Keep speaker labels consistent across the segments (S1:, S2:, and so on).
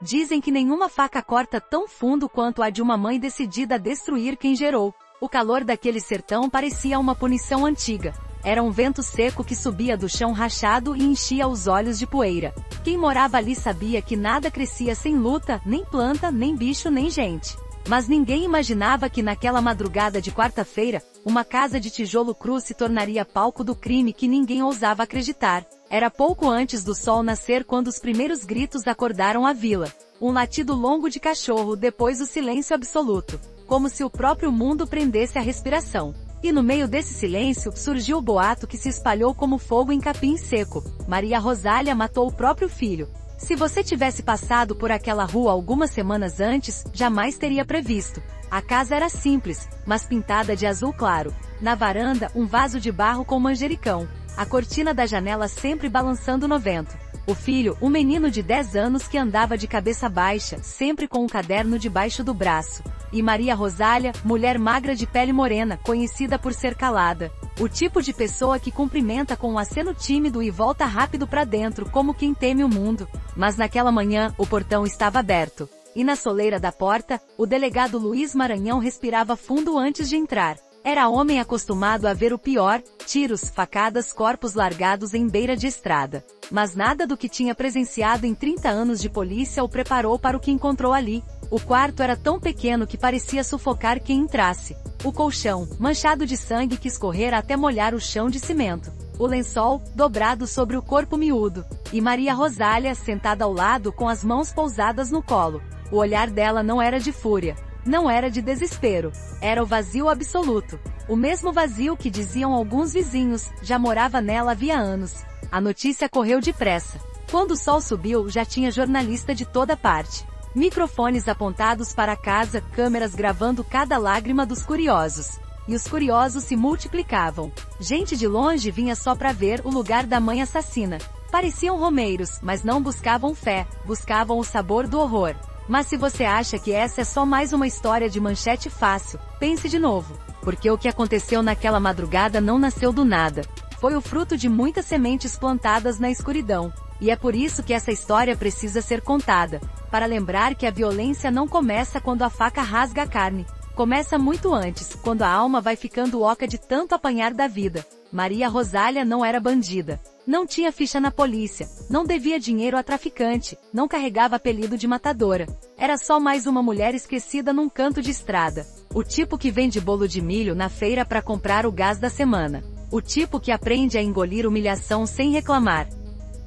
S1: Dizem que nenhuma faca corta tão fundo quanto a de uma mãe decidida a destruir quem gerou. O calor daquele sertão parecia uma punição antiga. Era um vento seco que subia do chão rachado e enchia os olhos de poeira. Quem morava ali sabia que nada crescia sem luta, nem planta, nem bicho, nem gente. Mas ninguém imaginava que naquela madrugada de quarta-feira, uma casa de tijolo cru se tornaria palco do crime que ninguém ousava acreditar. Era pouco antes do sol nascer quando os primeiros gritos acordaram a vila. Um latido longo de cachorro, depois o silêncio absoluto. Como se o próprio mundo prendesse a respiração. E no meio desse silêncio, surgiu o boato que se espalhou como fogo em capim seco. Maria Rosália matou o próprio filho. Se você tivesse passado por aquela rua algumas semanas antes, jamais teria previsto. A casa era simples, mas pintada de azul claro. Na varanda, um vaso de barro com manjericão. A cortina da janela sempre balançando no vento. O filho, um menino de 10 anos que andava de cabeça baixa, sempre com um caderno debaixo do braço. E Maria Rosália, mulher magra de pele morena, conhecida por ser calada. O tipo de pessoa que cumprimenta com um aceno tímido e volta rápido para dentro como quem teme o mundo. Mas naquela manhã, o portão estava aberto. E na soleira da porta, o delegado Luiz Maranhão respirava fundo antes de entrar. Era homem acostumado a ver o pior, tiros, facadas, corpos largados em beira de estrada. Mas nada do que tinha presenciado em 30 anos de polícia o preparou para o que encontrou ali. O quarto era tão pequeno que parecia sufocar quem entrasse. O colchão, manchado de sangue que escorrera até molhar o chão de cimento. O lençol, dobrado sobre o corpo miúdo. E Maria Rosália, sentada ao lado com as mãos pousadas no colo. O olhar dela não era de fúria. Não era de desespero. Era o vazio absoluto. O mesmo vazio que diziam alguns vizinhos, já morava nela havia anos. A notícia correu depressa. Quando o sol subiu, já tinha jornalista de toda parte. Microfones apontados para a casa, câmeras gravando cada lágrima dos curiosos. E os curiosos se multiplicavam. Gente de longe vinha só para ver o lugar da mãe assassina. Pareciam romeiros, mas não buscavam fé, buscavam o sabor do horror. Mas se você acha que essa é só mais uma história de manchete fácil, pense de novo. Porque o que aconteceu naquela madrugada não nasceu do nada. Foi o fruto de muitas sementes plantadas na escuridão. E é por isso que essa história precisa ser contada. Para lembrar que a violência não começa quando a faca rasga a carne. Começa muito antes, quando a alma vai ficando oca de tanto apanhar da vida. Maria Rosália não era bandida. Não tinha ficha na polícia, não devia dinheiro a traficante, não carregava apelido de matadora. Era só mais uma mulher esquecida num canto de estrada. O tipo que vende bolo de milho na feira para comprar o gás da semana. O tipo que aprende a engolir humilhação sem reclamar.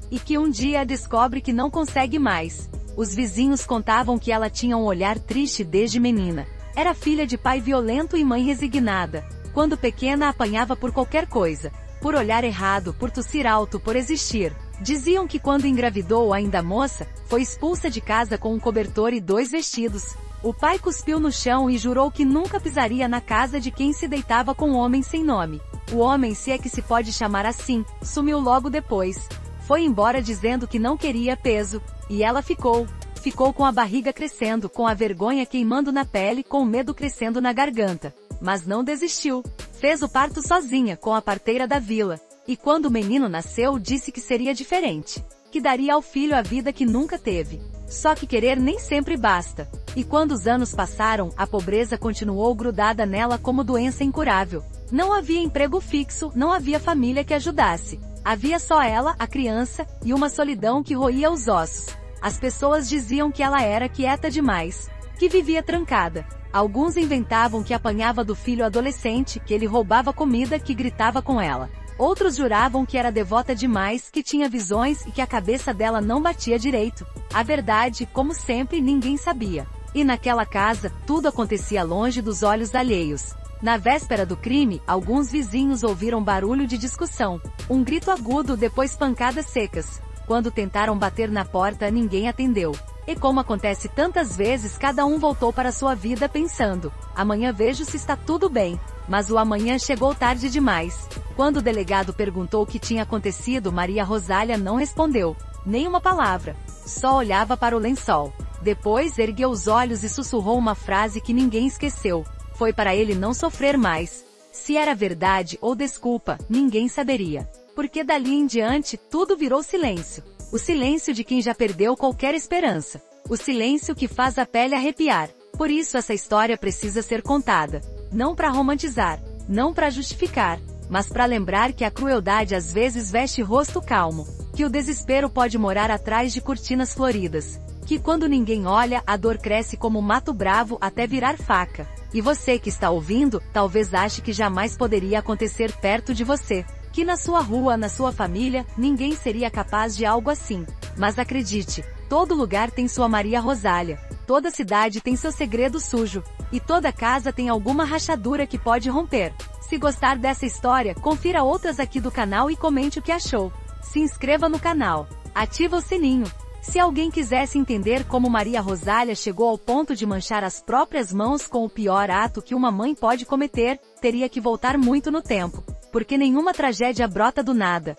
S1: E que um dia descobre que não consegue mais. Os vizinhos contavam que ela tinha um olhar triste desde menina. Era filha de pai violento e mãe resignada. Quando pequena apanhava por qualquer coisa. Por olhar errado, por tossir alto, por existir. Diziam que quando engravidou ainda moça, foi expulsa de casa com um cobertor e 2 vestidos. O pai cuspiu no chão e jurou que nunca pisaria na casa de quem se deitava com um homem sem nome. O homem, se é que se pode chamar assim, sumiu logo depois. Foi embora dizendo que não queria peso, e ela ficou. Ficou com a barriga crescendo, com a vergonha queimando na pele, com o medo crescendo na garganta. Mas não desistiu. Fez o parto sozinha, com a parteira da vila. E quando o menino nasceu, disse que seria diferente. Que daria ao filho a vida que nunca teve. Só que querer nem sempre basta. E quando os anos passaram, a pobreza continuou grudada nela como doença incurável. Não havia emprego fixo, não havia família que ajudasse. Havia só ela, a criança, e uma solidão que roía os ossos. As pessoas diziam que ela era quieta demais. Que vivia trancada. Alguns inventavam que apanhava do filho adolescente, que ele roubava comida, que gritava com ela. Outros juravam que era devota demais, que tinha visões e que a cabeça dela não batia direito. A verdade, como sempre, ninguém sabia. E naquela casa, tudo acontecia longe dos olhos alheios. Na véspera do crime, alguns vizinhos ouviram barulho de discussão. Um grito agudo, depois pancadas secas. Quando tentaram bater na porta, ninguém atendeu. E como acontece tantas vezes, cada um voltou para sua vida pensando: amanhã vejo se está tudo bem. Mas o amanhã chegou tarde demais. Quando o delegado perguntou o que tinha acontecido, Maria Rosália não respondeu. Nem uma palavra. Só olhava para o lençol. Depois ergueu os olhos e sussurrou uma frase que ninguém esqueceu. Foi para ele não sofrer mais. Se era verdade ou desculpa, ninguém saberia. Porque dali em diante, tudo virou silêncio. O silêncio de quem já perdeu qualquer esperança. O silêncio que faz a pele arrepiar. Por isso essa história precisa ser contada. Não para romantizar, não para justificar, mas para lembrar que a crueldade às vezes veste rosto calmo, que o desespero pode morar atrás de cortinas floridas, que quando ninguém olha, a dor cresce como mato bravo até virar faca. E você que está ouvindo, talvez ache que jamais poderia acontecer perto de você, que na sua rua, na sua família, ninguém seria capaz de algo assim. Mas acredite, todo lugar tem sua Maria Rosália, toda cidade tem seu segredo sujo, e toda casa tem alguma rachadura que pode romper. Se gostar dessa história, confira outras aqui do canal e comente o que achou. Se inscreva no canal, ativa o sininho. Se alguém quisesse entender como Maria Rosália chegou ao ponto de manchar as próprias mãos com o pior ato que uma mãe pode cometer, teria que voltar muito no tempo, porque nenhuma tragédia brota do nada.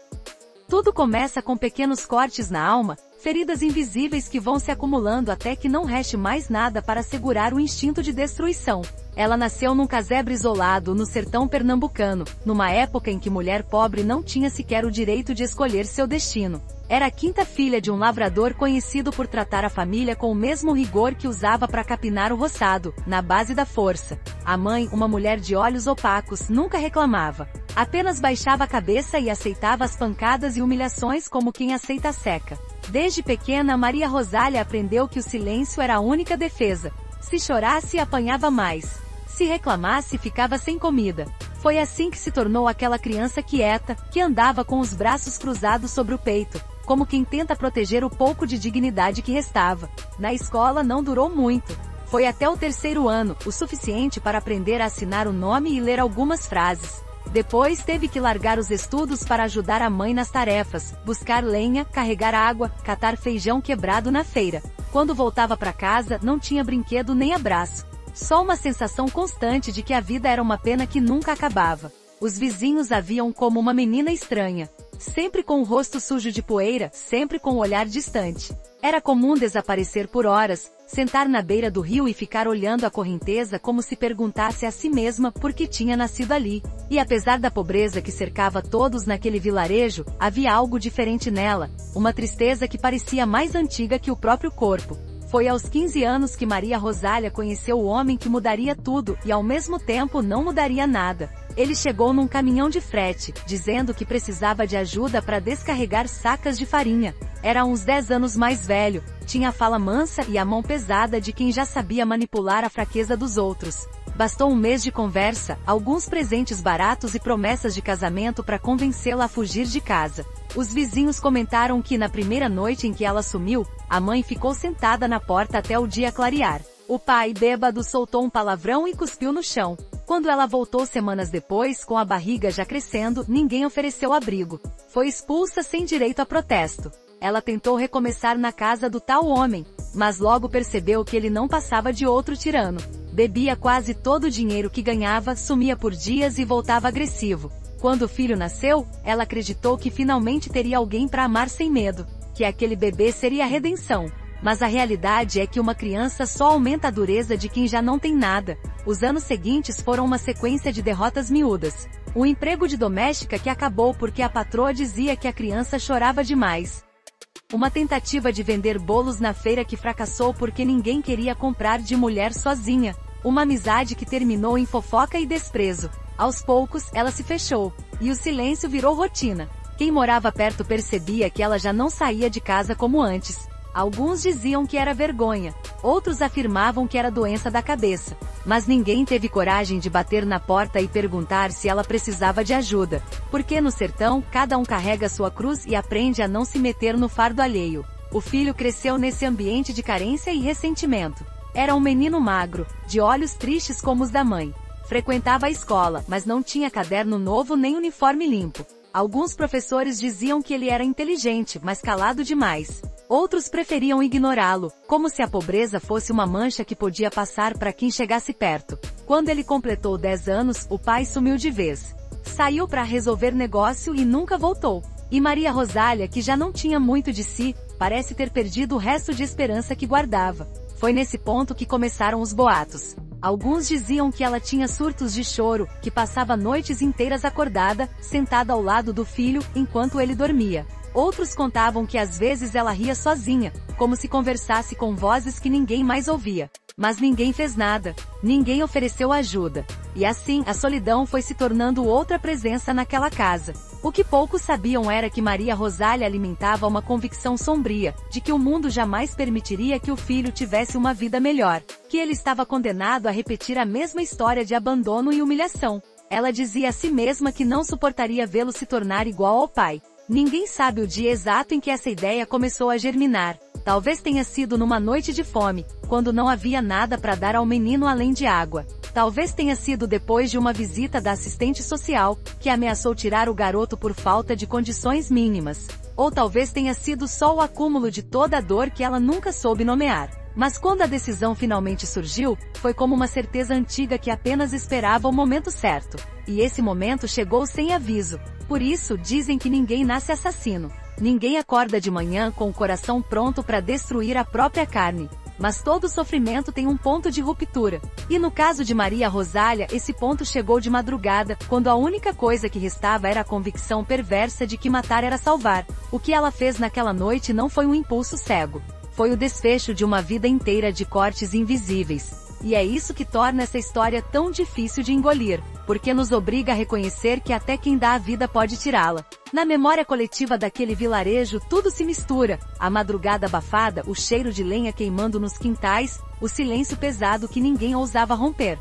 S1: Tudo começa com pequenos cortes na alma, feridas invisíveis que vão se acumulando até que não reste mais nada para segurar o instinto de destruição. Ela nasceu num casebre isolado no sertão pernambucano, numa época em que mulher pobre não tinha sequer o direito de escolher seu destino. Era a quinta filha de um lavrador conhecido por tratar a família com o mesmo rigor que usava para capinar o roçado, na base da força. A mãe, uma mulher de olhos opacos, nunca reclamava. Apenas baixava a cabeça e aceitava as pancadas e humilhações como quem aceita a seca. Desde pequena, Maria Rosália aprendeu que o silêncio era a única defesa. Se chorasse, apanhava mais. Se reclamasse, ficava sem comida. Foi assim que se tornou aquela criança quieta, que andava com os braços cruzados sobre o peito, como quem tenta proteger o pouco de dignidade que restava. Na escola não durou muito. Foi até o 3º ano, o suficiente para aprender a assinar o nome e ler algumas frases. Depois teve que largar os estudos para ajudar a mãe nas tarefas, buscar lenha, carregar água, catar feijão quebrado na feira. Quando voltava para casa, não tinha brinquedo nem abraço. Só uma sensação constante de que a vida era uma pena que nunca acabava. Os vizinhos a viam como uma menina estranha, sempre com o rosto sujo de poeira, sempre com o olhar distante. Era comum desaparecer por horas, sentar na beira do rio e ficar olhando a correnteza como se perguntasse a si mesma por que tinha nascido ali. E apesar da pobreza que cercava todos naquele vilarejo, havia algo diferente nela, uma tristeza que parecia mais antiga que o próprio corpo. Foi aos 15 anos que Maria Rosália conheceu o homem que mudaria tudo e ao mesmo tempo não mudaria nada. Ele chegou num caminhão de frete, dizendo que precisava de ajuda para descarregar sacas de farinha. Era uns 10 anos mais velho, tinha a fala mansa e a mão pesada de quem já sabia manipular a fraqueza dos outros. Bastou um mês de conversa, alguns presentes baratos e promessas de casamento para convencê-la a fugir de casa. Os vizinhos comentaram que na primeira noite em que ela sumiu, a mãe ficou sentada na porta até o dia clarear. O pai, bêbado, soltou um palavrão e cuspiu no chão. Quando ela voltou semanas depois, com a barriga já crescendo, ninguém ofereceu abrigo. Foi expulsa sem direito a protesto. Ela tentou recomeçar na casa do tal homem, mas logo percebeu que ele não passava de outro tirano. Bebia quase todo o dinheiro que ganhava, sumia por dias e voltava agressivo. Quando o filho nasceu, ela acreditou que finalmente teria alguém para amar sem medo, que aquele bebê seria a redenção. Mas a realidade é que uma criança só aumenta a dureza de quem já não tem nada. Os anos seguintes foram uma sequência de derrotas miúdas. Um emprego de doméstica que acabou porque a patroa dizia que a criança chorava demais. Uma tentativa de vender bolos na feira que fracassou porque ninguém queria comprar de mulher sozinha. Uma amizade que terminou em fofoca e desprezo. Aos poucos, ela se fechou, e o silêncio virou rotina. Quem morava perto percebia que ela já não saía de casa como antes. Alguns diziam que era vergonha, outros afirmavam que era doença da cabeça. Mas ninguém teve coragem de bater na porta e perguntar se ela precisava de ajuda. Porque no sertão, cada um carrega sua cruz e aprende a não se meter no fardo alheio. O filho cresceu nesse ambiente de carência e ressentimento. Era um menino magro, de olhos tristes como os da mãe. Frequentava a escola, mas não tinha caderno novo nem uniforme limpo. Alguns professores diziam que ele era inteligente, mas calado demais. Outros preferiam ignorá-lo, como se a pobreza fosse uma mancha que podia passar para quem chegasse perto. Quando ele completou 10 anos, o pai sumiu de vez. Saiu para resolver negócio e nunca voltou. E Maria Rosália, que já não tinha muito de si, parece ter perdido o resto de esperança que guardava. Foi nesse ponto que começaram os boatos. Alguns diziam que ela tinha surtos de choro, que passava noites inteiras acordada, sentada ao lado do filho, enquanto ele dormia. Outros contavam que às vezes ela ria sozinha, como se conversasse com vozes que ninguém mais ouvia. Mas ninguém fez nada, ninguém ofereceu ajuda. E assim, a solidão foi se tornando outra presença naquela casa. O que poucos sabiam era que Maria Rosália alimentava uma convicção sombria, de que o mundo jamais permitiria que o filho tivesse uma vida melhor, que ele estava condenado a repetir a mesma história de abandono e humilhação. Ela dizia a si mesma que não suportaria vê-lo se tornar igual ao pai. Ninguém sabe o dia exato em que essa ideia começou a germinar. Talvez tenha sido numa noite de fome, quando não havia nada para dar ao menino além de água. Talvez tenha sido depois de uma visita da assistente social, que ameaçou tirar o garoto por falta de condições mínimas. Ou talvez tenha sido só o acúmulo de toda a dor que ela nunca soube nomear. Mas quando a decisão finalmente surgiu, foi como uma certeza antiga que apenas esperava o momento certo. E esse momento chegou sem aviso. Por isso, dizem que ninguém nasce assassino. Ninguém acorda de manhã com o coração pronto para destruir a própria carne. Mas todo sofrimento tem um ponto de ruptura. E no caso de Maria Rosália, esse ponto chegou de madrugada, quando a única coisa que restava era a convicção perversa de que matar era salvar. O que ela fez naquela noite não foi um impulso cego. Foi o desfecho de uma vida inteira de cortes invisíveis. E é isso que torna essa história tão difícil de engolir, porque nos obriga a reconhecer que até quem dá a vida pode tirá-la. Na memória coletiva daquele vilarejo tudo se mistura, a madrugada abafada, o cheiro de lenha queimando nos quintais, o silêncio pesado que ninguém ousava romper.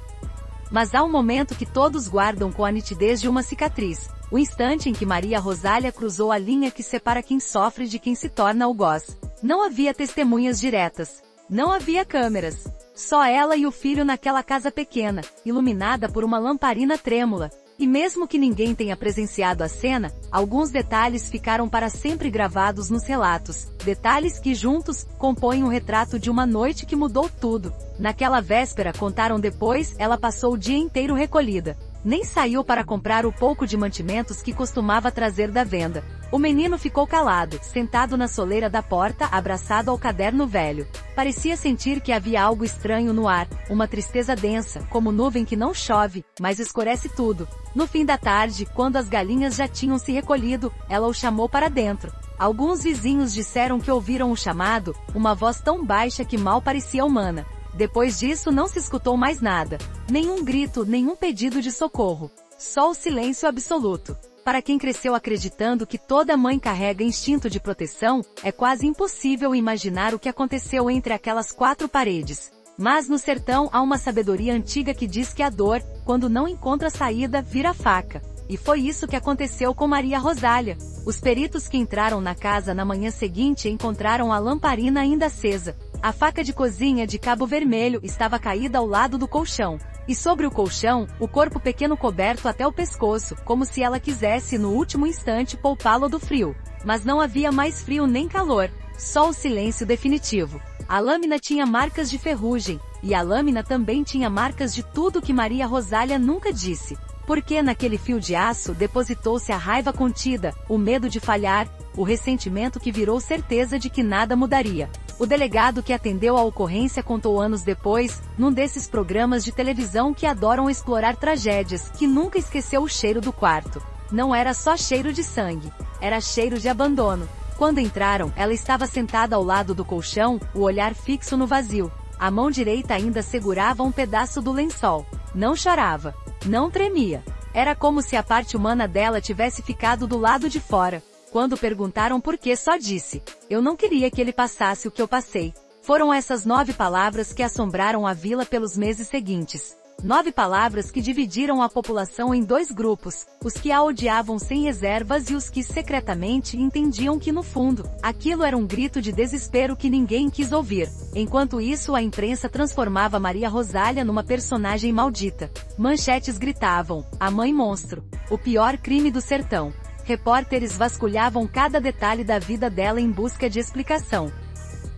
S1: Mas há um momento que todos guardam com a nitidez de uma cicatriz, o instante em que Maria Rosália cruzou a linha que separa quem sofre de quem se torna algoz. Não havia testemunhas diretas. Não havia câmeras. Só ela e o filho naquela casa pequena, iluminada por uma lamparina trêmula. E mesmo que ninguém tenha presenciado a cena, alguns detalhes ficaram para sempre gravados nos relatos. Detalhes que juntos, compõem um retrato de uma noite que mudou tudo. Naquela véspera, contaram depois, ela passou o dia inteiro recolhida. Nem saiu para comprar o pouco de mantimentos que costumava trazer da venda. O menino ficou calado, sentado na soleira da porta, abraçado ao caderno velho. Parecia sentir que havia algo estranho no ar, uma tristeza densa, como nuvem que não chove, mas escurece tudo. No fim da tarde, quando as galinhas já tinham se recolhido, ela o chamou para dentro. Alguns vizinhos disseram que ouviram o chamado, uma voz tão baixa que mal parecia humana. Depois disso não se escutou mais nada. Nenhum grito, nenhum pedido de socorro. Só o silêncio absoluto. Para quem cresceu acreditando que toda mãe carrega instinto de proteção, é quase impossível imaginar o que aconteceu entre aquelas quatro paredes. Mas no sertão há uma sabedoria antiga que diz que a dor, quando não encontra saída, vira faca. E foi isso que aconteceu com Maria Rosália. Os peritos que entraram na casa na manhã seguinte encontraram a lamparina ainda acesa. A faca de cozinha de cabo vermelho estava caída ao lado do colchão. E sobre o colchão, o corpo pequeno coberto até o pescoço, como se ela quisesse no último instante poupá-lo do frio. Mas não havia mais frio nem calor, só o silêncio definitivo. A lâmina tinha marcas de ferrugem, e a lâmina também tinha marcas de tudo que Maria Rosália nunca disse. Porque naquele fio de aço depositou-se a raiva contida, o medo de falhar, o ressentimento que virou certeza de que nada mudaria. O delegado que atendeu a ocorrência contou anos depois, num desses programas de televisão que adoram explorar tragédias, que nunca esqueceu o cheiro do quarto. Não era só cheiro de sangue, era cheiro de abandono. Quando entraram, ela estava sentada ao lado do colchão, o olhar fixo no vazio. A mão direita ainda segurava um pedaço do lençol. Não chorava. Não tremia. Era como se a parte humana dela tivesse ficado do lado de fora. Quando perguntaram por que, só disse: "Eu não queria que ele passasse o que eu passei." Foram essas 9 palavras que assombraram a vila pelos meses seguintes. 9 palavras que dividiram a população em 2 grupos, os que a odiavam sem reservas e os que secretamente entendiam que no fundo, aquilo era um grito de desespero que ninguém quis ouvir. Enquanto isso, a imprensa transformava Maria Rosália numa personagem maldita. Manchetes gritavam: "A mãe monstro. O pior crime do sertão." Repórteres vasculhavam cada detalhe da vida dela em busca de explicação.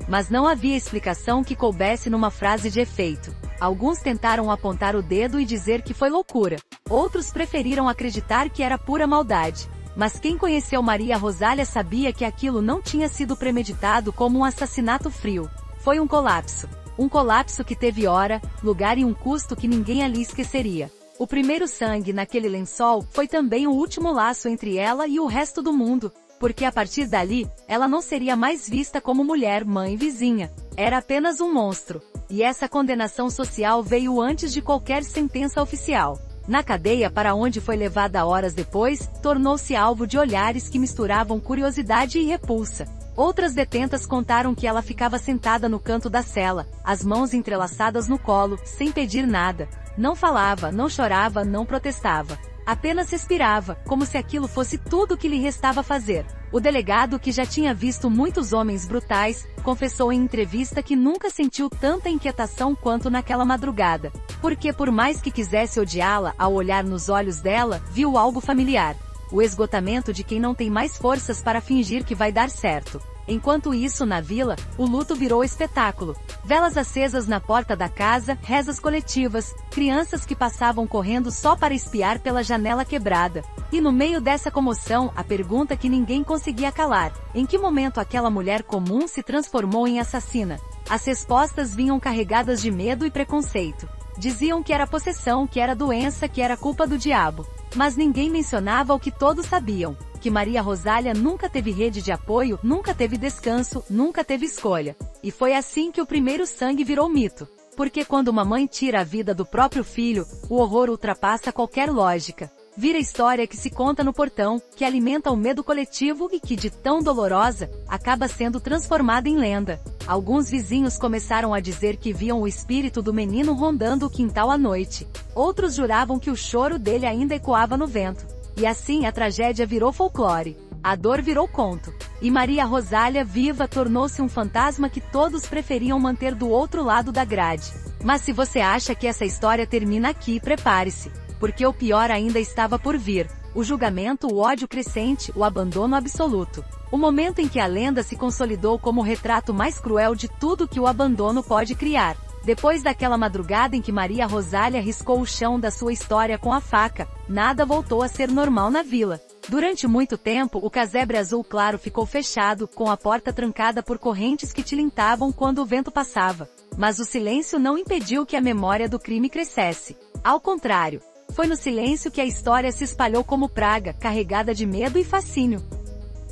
S1: Mas não havia explicação que coubesse numa frase de efeito. Alguns tentaram apontar o dedo e dizer que foi loucura. Outros preferiram acreditar que era pura maldade. Mas quem conheceu Maria Rosália sabia que aquilo não tinha sido premeditado como um assassinato frio. Foi um colapso. Um colapso que teve hora, lugar e um custo que ninguém ali esqueceria. O primeiro sangue naquele lençol foi também o último laço entre ela e o resto do mundo. porque a partir dali, ela não seria mais vista como mulher, mãe, vizinha. Era apenas um monstro. E essa condenação social veio antes de qualquer sentença oficial. Na cadeia para onde foi levada horas depois, tornou-se alvo de olhares que misturavam curiosidade e repulsa. Outras detentas contaram que ela ficava sentada no canto da cela, as mãos entrelaçadas no colo, sem pedir nada. Não falava, não chorava, não protestava. Apenas respirava, como se aquilo fosse tudo o que lhe restava fazer. O delegado, que já tinha visto muitos homens brutais, confessou em entrevista que nunca sentiu tanta inquietação quanto naquela madrugada. Porque por mais que quisesse odiá-la, ao olhar nos olhos dela, viu algo familiar. O esgotamento de quem não tem mais forças para fingir que vai dar certo. Enquanto isso, na vila, o luto virou espetáculo. Velas acesas na porta da casa, rezas coletivas, crianças que passavam correndo só para espiar pela janela quebrada. E no meio dessa comoção, a pergunta que ninguém conseguia calar: em que momento aquela mulher comum se transformou em assassina? As respostas vinham carregadas de medo e preconceito. Diziam que era possessão, que era doença, que era culpa do diabo. Mas ninguém mencionava o que todos sabiam: que Maria Rosália nunca teve rede de apoio, nunca teve descanso, nunca teve escolha. E foi assim que o primeiro sangue virou mito. Porque quando uma mãe tira a vida do próprio filho, o horror ultrapassa qualquer lógica. Vira história que se conta no portão, que alimenta o medo coletivo e que, de tão dolorosa, acaba sendo transformada em lenda. Alguns vizinhos começaram a dizer que viam o espírito do menino rondando o quintal à noite. Outros juravam que o choro dele ainda ecoava no vento. E assim a tragédia virou folclore. A dor virou conto. E Maria Rosália viva tornou-se um fantasma que todos preferiam manter do outro lado da grade. Mas se você acha que essa história termina aqui, prepare-se. Porque o pior ainda estava por vir. O julgamento, o ódio crescente, o abandono absoluto. O momento em que a lenda se consolidou como o retrato mais cruel de tudo que o abandono pode criar. Depois daquela madrugada em que Maria Rosália riscou o chão da sua história com a faca, nada voltou a ser normal na vila. Durante muito tempo, o casebre azul claro ficou fechado, com a porta trancada por correntes que tilintavam quando o vento passava. Mas o silêncio não impediu que a memória do crime crescesse. Ao contrário, foi no silêncio que a história se espalhou como praga, carregada de medo e fascínio.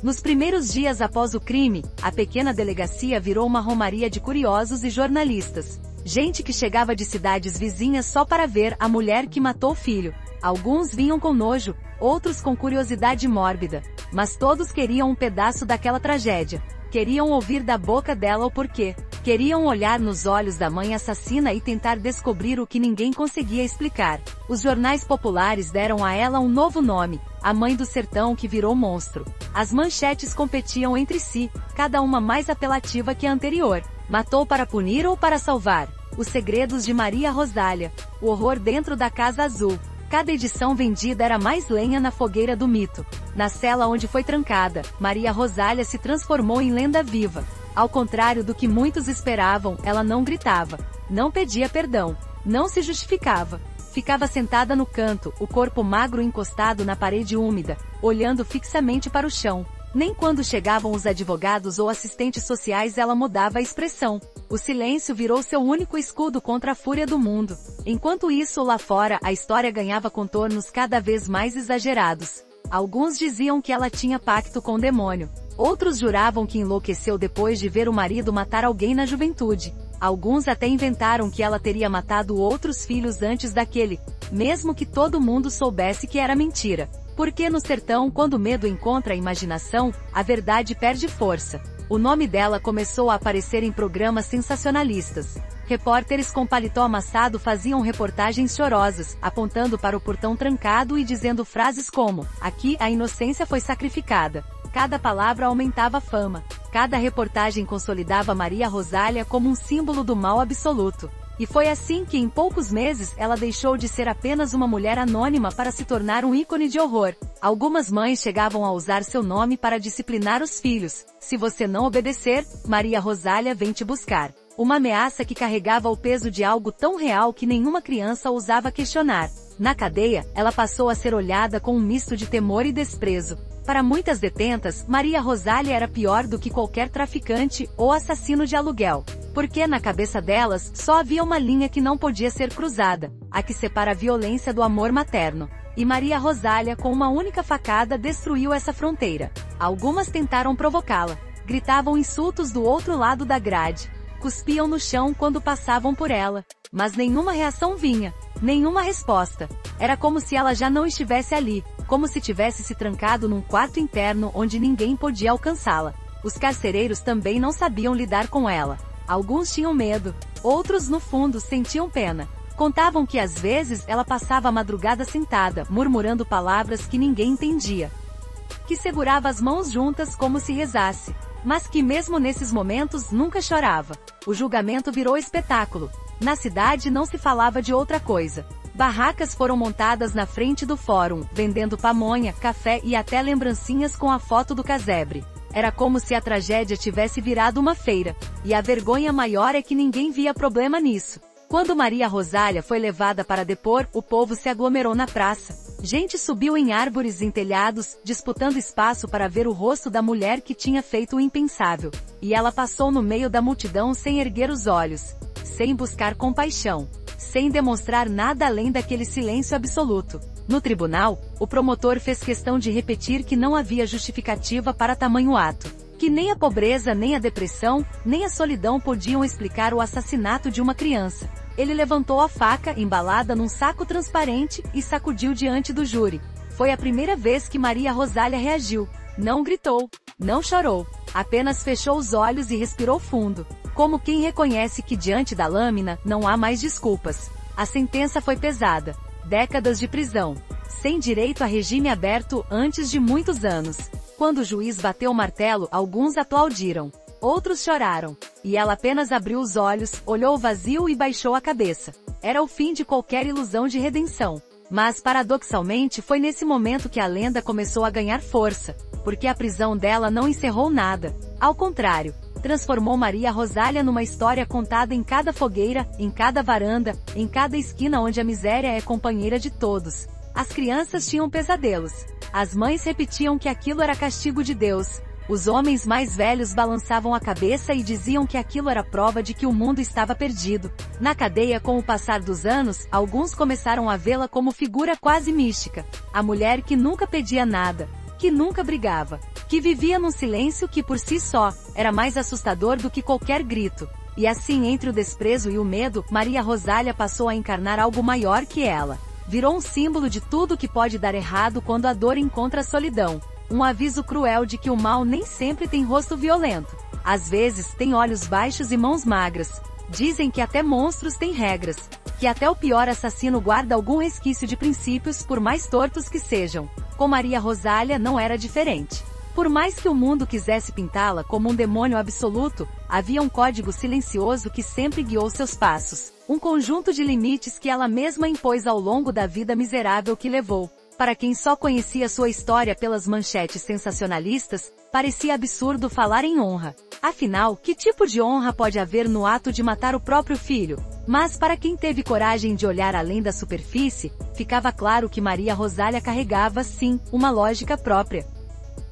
S1: Nos primeiros dias após o crime, a pequena delegacia virou uma romaria de curiosos e jornalistas. Gente que chegava de cidades vizinhas só para ver a mulher que matou o filho. Alguns vinham com nojo, outros com curiosidade mórbida. Mas todos queriam um pedaço daquela tragédia. Queriam ouvir da boca dela o porquê. Queriam olhar nos olhos da mãe assassina e tentar descobrir o que ninguém conseguia explicar. Os jornais populares deram a ela um novo nome: a Mãe do Sertão que virou monstro. As manchetes competiam entre si, cada uma mais apelativa que a anterior. Matou para punir ou para salvar? Os segredos de Maria Rosália. O horror dentro da Casa Azul. Cada edição vendida era mais lenha na fogueira do mito. Na cela onde foi trancada, Maria Rosália se transformou em lenda viva. Ao contrário do que muitos esperavam, ela não gritava, não pedia perdão, não se justificava. Ficava sentada no canto, o corpo magro encostado na parede úmida, olhando fixamente para o chão. Nem quando chegavam os advogados ou assistentes sociais ela mudava a expressão. O silêncio virou seu único escudo contra a fúria do mundo. Enquanto isso, lá fora, a história ganhava contornos cada vez mais exagerados. Alguns diziam que ela tinha pacto com o demônio. Outros juravam que enlouqueceu depois de ver o marido matar alguém na juventude. Alguns até inventaram que ela teria matado outros filhos antes daquele, mesmo que todo mundo soubesse que era mentira. Porque no sertão, quando o medo encontra a imaginação, a verdade perde força. O nome dela começou a aparecer em programas sensacionalistas. Repórteres com paletó amassado faziam reportagens chorosas, apontando para o portão trancado e dizendo frases como: "Aqui a inocência foi sacrificada". Cada palavra aumentava a fama. Cada reportagem consolidava Maria Rosália como um símbolo do mal absoluto. E foi assim que em poucos meses ela deixou de ser apenas uma mulher anônima para se tornar um ícone de horror. Algumas mães chegavam a usar seu nome para disciplinar os filhos. Se você não obedecer, Maria Rosália vem te buscar. Uma ameaça que carregava o peso de algo tão real que nenhuma criança ousava questionar. Na cadeia, ela passou a ser olhada com um misto de temor e desprezo. Para muitas detentas, Maria Rosália era pior do que qualquer traficante ou assassino de aluguel. Porque na cabeça delas, só havia uma linha que não podia ser cruzada: a que separa a violência do amor materno. E Maria Rosália, com uma única facada, destruiu essa fronteira. Algumas tentaram provocá-la. Gritavam insultos do outro lado da grade. Cuspiam no chão quando passavam por ela. Mas nenhuma reação vinha. Nenhuma resposta. Era como se ela já não estivesse ali. Como se tivesse se trancado num quarto interno onde ninguém podia alcançá-la. Os carcereiros também não sabiam lidar com ela. Alguns tinham medo. Outros, no fundo, sentiam pena. Contavam que às vezes ela passava a madrugada sentada, murmurando palavras que ninguém entendia. Que segurava as mãos juntas como se rezasse. Mas que mesmo nesses momentos nunca chorava. O julgamento virou espetáculo. Na cidade não se falava de outra coisa. Barracas foram montadas na frente do fórum, vendendo pamonha, café e até lembrancinhas com a foto do casebre. Era como se a tragédia tivesse virado uma feira. E a vergonha maior é que ninguém via problema nisso. Quando Maria Rosália foi levada para depor, o povo se aglomerou na praça. Gente subiu em árvores em telhados, disputando espaço para ver o rosto da mulher que tinha feito o impensável. E ela passou no meio da multidão sem erguer os olhos, sem buscar compaixão, sem demonstrar nada além daquele silêncio absoluto. No tribunal, o promotor fez questão de repetir que não havia justificativa para tamanho ato. Que nem a pobreza, nem a depressão, nem a solidão podiam explicar o assassinato de uma criança. Ele levantou a faca, embalada num saco transparente, e sacudiu diante do júri. Foi a primeira vez que Maria Rosália reagiu. Não gritou, não chorou, apenas fechou os olhos e respirou fundo. Como quem reconhece que diante da lâmina, não há mais desculpas. A sentença foi pesada. Décadas de prisão. Sem direito a regime aberto antes de muitos anos. Quando o juiz bateu o martelo, alguns aplaudiram. Outros choraram. E ela apenas abriu os olhos, olhou o vazio e baixou a cabeça. Era o fim de qualquer ilusão de redenção. Mas, paradoxalmente, foi nesse momento que a lenda começou a ganhar força. Porque a prisão dela não encerrou nada. Ao contrário, transformou Maria Rosália numa história contada em cada fogueira, em cada varanda, em cada esquina onde a miséria é companheira de todos. As crianças tinham pesadelos. As mães repetiam que aquilo era castigo de Deus. Os homens mais velhos balançavam a cabeça e diziam que aquilo era prova de que o mundo estava perdido. Na cadeia, com o passar dos anos, alguns começaram a vê-la como figura quase mística. A mulher que nunca pedia nada, que nunca brigava, que vivia num silêncio que por si só, era mais assustador do que qualquer grito. E assim, entre o desprezo e o medo, Maria Rosália passou a encarnar algo maior que ela. Virou um símbolo de tudo que pode dar errado quando a dor encontra a solidão. Um aviso cruel de que o mal nem sempre tem rosto violento. Às vezes tem olhos baixos e mãos magras. Dizem que até monstros têm regras. Que até o pior assassino guarda algum resquício de princípios, por mais tortos que sejam. Com Maria Rosália não era diferente. Por mais que o mundo quisesse pintá-la como um demônio absoluto, havia um código silencioso que sempre guiou seus passos. Um conjunto de limites que ela mesma impôs ao longo da vida miserável que levou. Para quem só conhecia sua história pelas manchetes sensacionalistas, parecia absurdo falar em honra. Afinal, que tipo de honra pode haver no ato de matar o próprio filho? Mas para quem teve coragem de olhar além da superfície, ficava claro que Maria Rosália carregava, sim, uma lógica própria.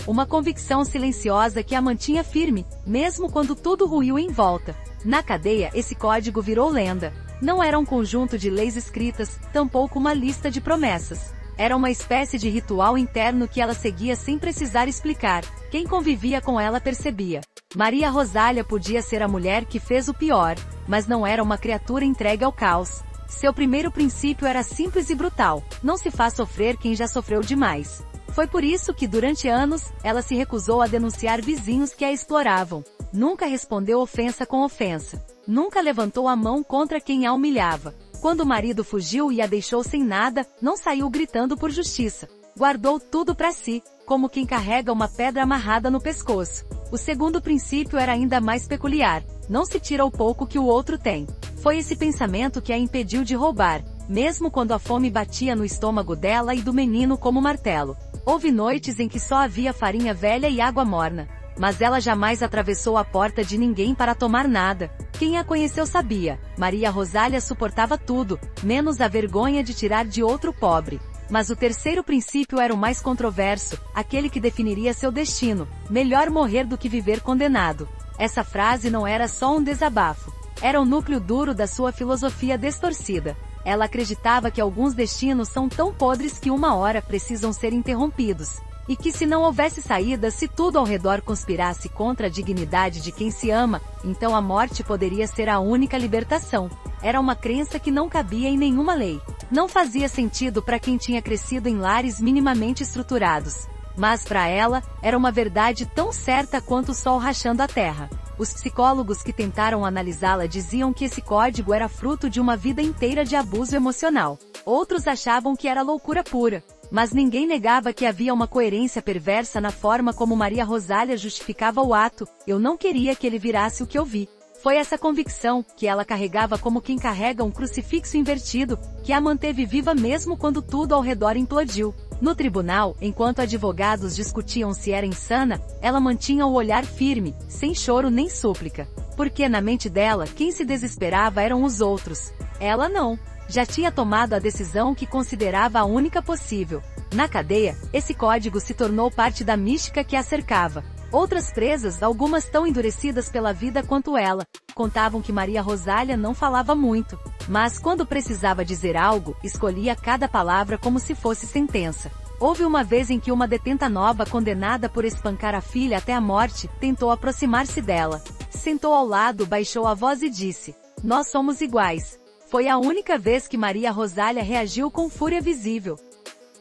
S1: Uma convicção silenciosa que a mantinha firme, mesmo quando tudo ruiu em volta. Na cadeia, esse código virou lenda. Não era um conjunto de leis escritas, tampouco uma lista de promessas. Era uma espécie de ritual interno que ela seguia sem precisar explicar. Quem convivia com ela percebia. Maria Rosália podia ser a mulher que fez o pior, mas não era uma criatura entregue ao caos. Seu primeiro princípio era simples e brutal: não se faz sofrer quem já sofreu demais. Foi por isso que, durante anos, ela se recusou a denunciar vizinhos que a exploravam. Nunca respondeu ofensa com ofensa. Nunca levantou a mão contra quem a humilhava. Quando o marido fugiu e a deixou sem nada, não saiu gritando por justiça. Guardou tudo para si, como quem carrega uma pedra amarrada no pescoço. O segundo princípio era ainda mais peculiar: não se tira o pouco que o outro tem. Foi esse pensamento que a impediu de roubar, mesmo quando a fome batia no estômago dela e do menino como martelo. Houve noites em que só havia farinha velha e água morna. Mas ela jamais atravessou a porta de ninguém para tomar nada. Quem a conheceu sabia. Maria Rosália suportava tudo, menos a vergonha de tirar de outro pobre. Mas o terceiro princípio era o mais controverso, aquele que definiria seu destino: melhor morrer do que viver condenado. Essa frase não era só um desabafo. Era o núcleo duro da sua filosofia distorcida. Ela acreditava que alguns destinos são tão podres que uma hora precisam ser interrompidos. E que se não houvesse saída, se tudo ao redor conspirasse contra a dignidade de quem se ama, então a morte poderia ser a única libertação. Era uma crença que não cabia em nenhuma lei. Não fazia sentido para quem tinha crescido em lares minimamente estruturados. Mas para ela, era uma verdade tão certa quanto o sol rachando a terra. Os psicólogos que tentaram analisá-la diziam que esse código era fruto de uma vida inteira de abuso emocional. Outros achavam que era loucura pura. Mas ninguém negava que havia uma coerência perversa na forma como Maria Rosália justificava o ato. Eu não queria que ele virasse o que eu vi. Foi essa convicção, que ela carregava como quem carrega um crucifixo invertido, que a manteve viva mesmo quando tudo ao redor implodiu. No tribunal, enquanto advogados discutiam se era insana, ela mantinha o olhar firme, sem choro nem súplica. Porque na mente dela, quem se desesperava eram os outros. Ela não. Já tinha tomado a decisão que considerava a única possível. Na cadeia, esse código se tornou parte da mística que a cercava. Outras presas, algumas tão endurecidas pela vida quanto ela, contavam que Maria Rosália não falava muito, mas quando precisava dizer algo, escolhia cada palavra como se fosse sentença. Houve uma vez em que uma detenta nova condenada por espancar a filha até a morte, tentou aproximar-se dela. Sentou ao lado, baixou a voz e disse: "Nós somos iguais." Foi a única vez que Maria Rosália reagiu com fúria visível.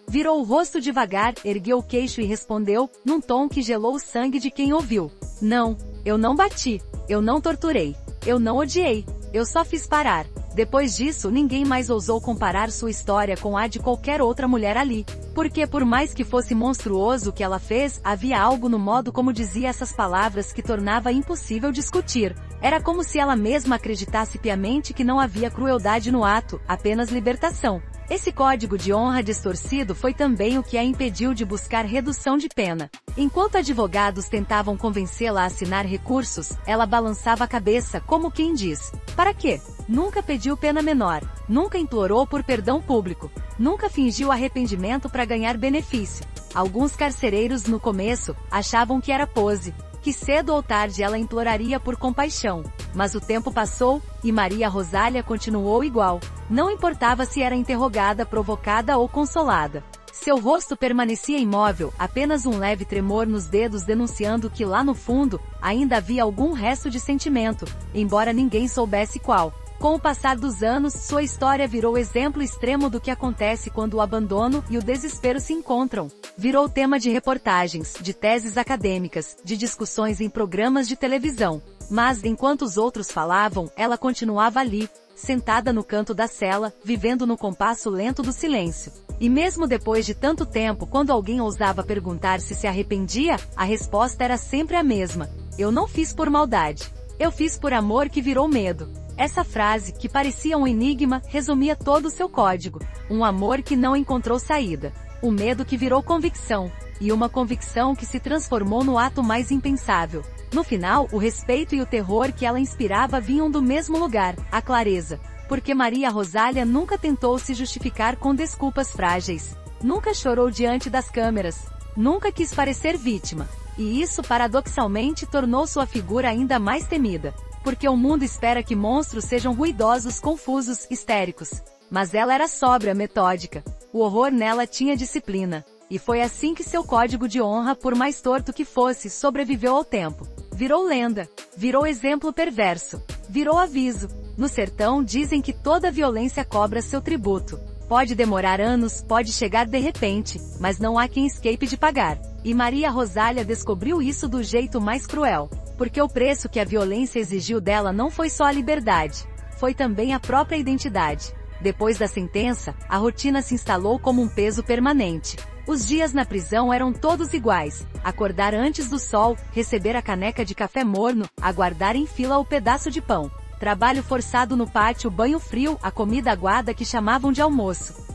S1: Virou o rosto devagar, ergueu o queixo e respondeu, num tom que gelou o sangue de quem ouviu: "Não, eu não bati, eu não torturei, eu não odiei, eu só fiz parar." Depois disso, ninguém mais ousou comparar sua história com a de qualquer outra mulher ali, porque por mais que fosse monstruoso o que ela fez, havia algo no modo como dizia essas palavras que tornava impossível discutir. Era como se ela mesma acreditasse piamente que não havia crueldade no ato, apenas libertação. Esse código de honra distorcido foi também o que a impediu de buscar redução de pena. Enquanto advogados tentavam convencê-la a assinar recursos, ela balançava a cabeça como quem diz: "Para quê?" Nunca pediu pena menor, nunca implorou por perdão público, nunca fingiu arrependimento para ganhar benefício. Alguns carcereiros no começo achavam que era pose, que cedo ou tarde ela imploraria por compaixão. Mas o tempo passou, e Maria Rosália continuou igual. Não importava se era interrogada, provocada ou consolada. Seu rosto permanecia imóvel, apenas um leve tremor nos dedos denunciando que lá no fundo, ainda havia algum resto de sentimento, embora ninguém soubesse qual. Com o passar dos anos, sua história virou exemplo extremo do que acontece quando o abandono e o desespero se encontram. Virou tema de reportagens, de teses acadêmicas, de discussões em programas de televisão. Mas, enquanto os outros falavam, ela continuava ali, sentada no canto da cela, vivendo no compasso lento do silêncio. E mesmo depois de tanto tempo, quando alguém ousava perguntar se arrependia, a resposta era sempre a mesma: "Eu não fiz por maldade. Eu fiz por amor que virou medo." Essa frase, que parecia um enigma, resumia todo o seu código. Um amor que não encontrou saída. Um medo que virou convicção. E uma convicção que se transformou no ato mais impensável. No final, o respeito e o terror que ela inspirava vinham do mesmo lugar, a clareza. Porque Maria Rosália nunca tentou se justificar com desculpas frágeis. Nunca chorou diante das câmeras. Nunca quis parecer vítima. E isso paradoxalmente tornou sua figura ainda mais temida. Porque o mundo espera que monstros sejam ruidosos, confusos, histéricos. Mas ela era sóbria, metódica. O horror nela tinha disciplina. E foi assim que seu código de honra, por mais torto que fosse, sobreviveu ao tempo. Virou lenda. Virou exemplo perverso. Virou aviso. No sertão dizem que toda violência cobra seu tributo. Pode demorar anos, pode chegar de repente, mas não há quem escape de pagar. E Maria Rosália descobriu isso do jeito mais cruel. Porque o preço que a violência exigiu dela não foi só a liberdade, foi também a própria identidade. Depois da sentença, a rotina se instalou como um peso permanente. Os dias na prisão eram todos iguais: acordar antes do sol, receber a caneca de café morno, aguardar em fila o pedaço de pão. Trabalho forçado no pátio, banho frio, a comida aguada que chamavam de almoço.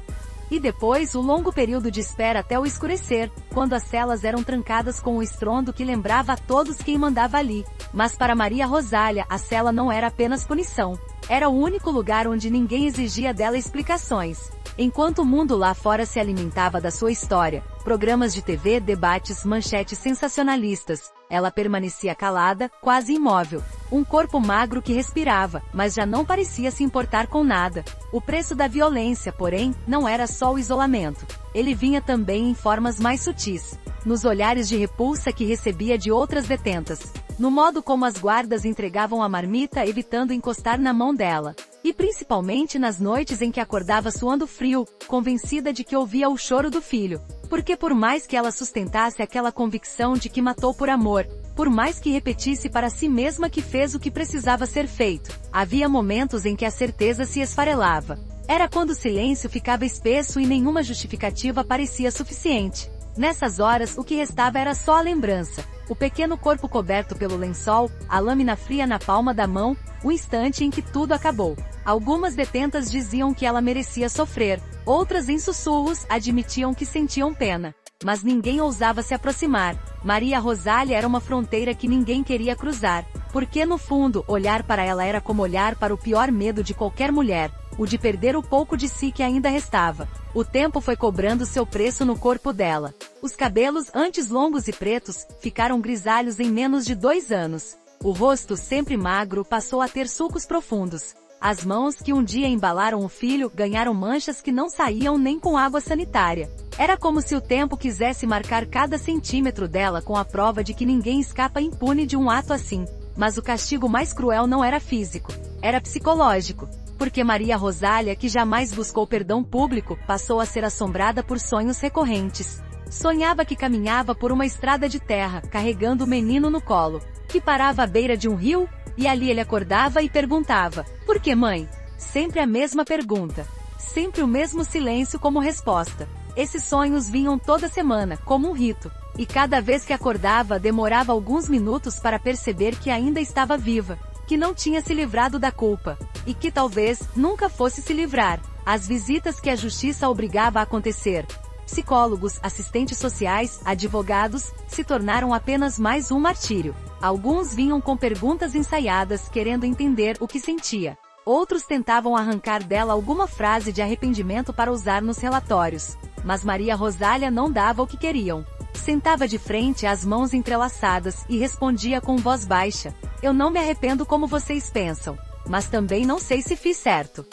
S1: E depois o longo período de espera até o escurecer, quando as celas eram trancadas com um estrondo que lembrava a todos quem mandava ali. Mas para Maria Rosália, a cela não era apenas punição. Era o único lugar onde ninguém exigia dela explicações. Enquanto o mundo lá fora se alimentava da sua história, programas de TV, debates, manchetes sensacionalistas, ela permanecia calada, quase imóvel. Um corpo magro que respirava, mas já não parecia se importar com nada. O preço da violência, porém, não era só o isolamento. Ele vinha também em formas mais sutis. Nos olhares de repulsa que recebia de outras detentas. No modo como as guardas entregavam a marmita evitando encostar na mão dela. E principalmente nas noites em que acordava suando frio, convencida de que ouvia o choro do filho. Porque por mais que ela sustentasse aquela convicção de que matou por amor, por mais que repetisse para si mesma que fez o que precisava ser feito, havia momentos em que a certeza se esfarelava. Era quando o silêncio ficava espesso e nenhuma justificativa parecia suficiente. Nessas horas, o que restava era só a lembrança. O pequeno corpo coberto pelo lençol, a lâmina fria na palma da mão, o instante em que tudo acabou. Algumas detentas diziam que ela merecia sofrer, outras em sussurros admitiam que sentiam pena. Mas ninguém ousava se aproximar. Maria Rosália era uma fronteira que ninguém queria cruzar, porque no fundo, olhar para ela era como olhar para o pior medo de qualquer mulher, o de perder o pouco de si que ainda restava. O tempo foi cobrando seu preço no corpo dela. Os cabelos, antes longos e pretos, ficaram grisalhos em menos de 2 anos. O rosto, sempre magro, passou a ter sulcos profundos. As mãos que um dia embalaram o filho ganharam manchas que não saíam nem com água sanitária. Era como se o tempo quisesse marcar cada centímetro dela com a prova de que ninguém escapa impune de um ato assim. Mas o castigo mais cruel não era físico, era psicológico. Porque Maria Rosália, que jamais buscou perdão público, passou a ser assombrada por sonhos recorrentes. Sonhava que caminhava por uma estrada de terra, carregando o menino no colo, que parava à beira de um rio, e ali ele acordava e perguntava: "Por que, mãe?" Sempre a mesma pergunta. Sempre o mesmo silêncio como resposta. Esses sonhos vinham toda semana, como um rito. E cada vez que acordava demorava alguns minutos para perceber que ainda estava viva, que não tinha se livrado da culpa, e que talvez nunca fosse se livrar. As visitas que a justiça obrigava a acontecer. Psicólogos, assistentes sociais, advogados, se tornaram apenas mais um martírio. Alguns vinham com perguntas ensaiadas querendo entender o que sentia. Outros tentavam arrancar dela alguma frase de arrependimento para usar nos relatórios. Mas Maria Rosália não dava o que queriam. Sentava de frente, as mãos entrelaçadas, e respondia com voz baixa: "Eu não me arrependo como vocês pensam, mas também não sei se fiz certo."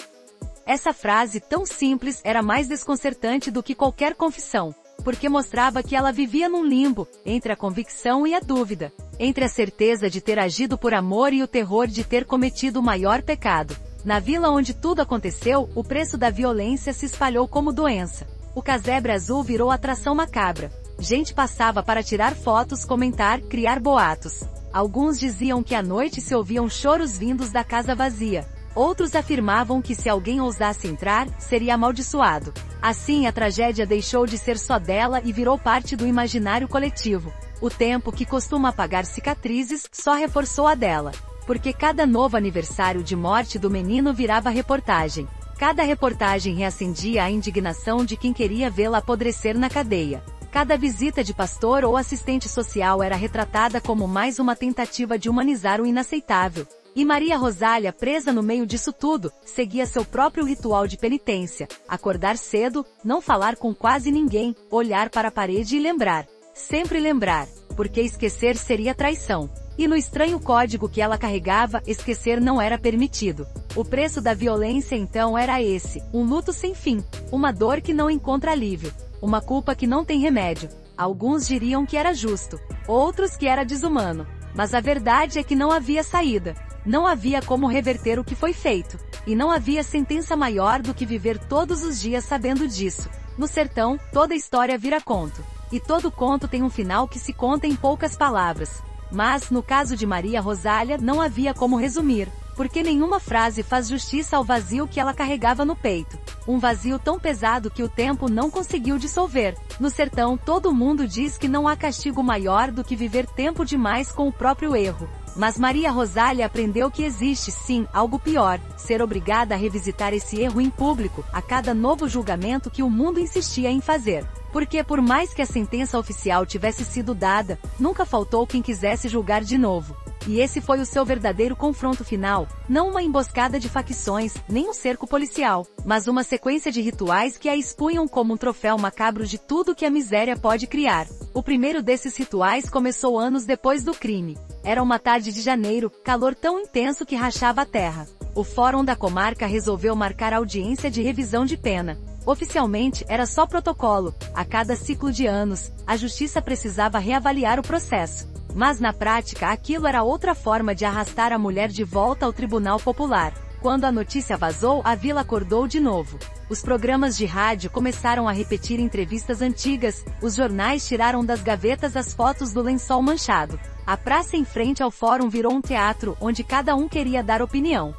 S1: Essa frase tão simples era mais desconcertante do que qualquer confissão, porque mostrava que ela vivia num limbo, entre a convicção e a dúvida, entre a certeza de ter agido por amor e o terror de ter cometido o maior pecado. Na vila onde tudo aconteceu, o preço da violência se espalhou como doença. O casebre azul virou atração macabra. Gente passava para tirar fotos, comentar, criar boatos. Alguns diziam que à noite se ouviam choros vindos da casa vazia. Outros afirmavam que se alguém ousasse entrar, seria amaldiçoado. Assim a tragédia deixou de ser só dela e virou parte do imaginário coletivo. O tempo, que costuma apagar cicatrizes, só reforçou a dela. Porque cada novo aniversário de morte do menino virava reportagem. Cada reportagem reacendia a indignação de quem queria vê-la apodrecer na cadeia. Cada visita de pastor ou assistente social era retratada como mais uma tentativa de humanizar o inaceitável. E Maria Rosália, presa no meio disso tudo, seguia seu próprio ritual de penitência: acordar cedo, não falar com quase ninguém, olhar para a parede e lembrar. Sempre lembrar, porque esquecer seria traição. E no estranho código que ela carregava, esquecer não era permitido. O preço da violência então era esse: um luto sem fim, uma dor que não encontra alívio, uma culpa que não tem remédio. Alguns diriam que era justo, outros que era desumano. Mas a verdade é que não havia saída. Não havia como reverter o que foi feito. E não havia sentença maior do que viver todos os dias sabendo disso. No sertão, toda história vira conto. E todo conto tem um final que se conta em poucas palavras. Mas, no caso de Maria Rosália, não havia como resumir, porque nenhuma frase faz justiça ao vazio que ela carregava no peito. Um vazio tão pesado que o tempo não conseguiu dissolver. No sertão, todo mundo diz que não há castigo maior do que viver tempo demais com o próprio erro. Mas Maria Rosália aprendeu que existe, sim, algo pior: ser obrigada a revisitar esse erro em público, a cada novo julgamento que o mundo insistia em fazer. Porque por mais que a sentença oficial tivesse sido dada, nunca faltou quem quisesse julgar de novo. E esse foi o seu verdadeiro confronto final, não uma emboscada de facções, nem um cerco policial, mas uma sequência de rituais que a expunham como um troféu macabro de tudo que a miséria pode criar. O primeiro desses rituais começou anos depois do crime. Era uma tarde de janeiro, calor tão intenso que rachava a terra. O Fórum da Comarca resolveu marcar audiência de revisão de pena. Oficialmente, era só protocolo. A cada ciclo de anos, a justiça precisava reavaliar o processo. Mas na prática aquilo era outra forma de arrastar a mulher de volta ao Tribunal Popular. Quando a notícia vazou, a vila acordou de novo. Os programas de rádio começaram a repetir entrevistas antigas, os jornais tiraram das gavetas as fotos do lençol manchado. A praça em frente ao fórum virou um teatro, onde cada um queria dar opinião.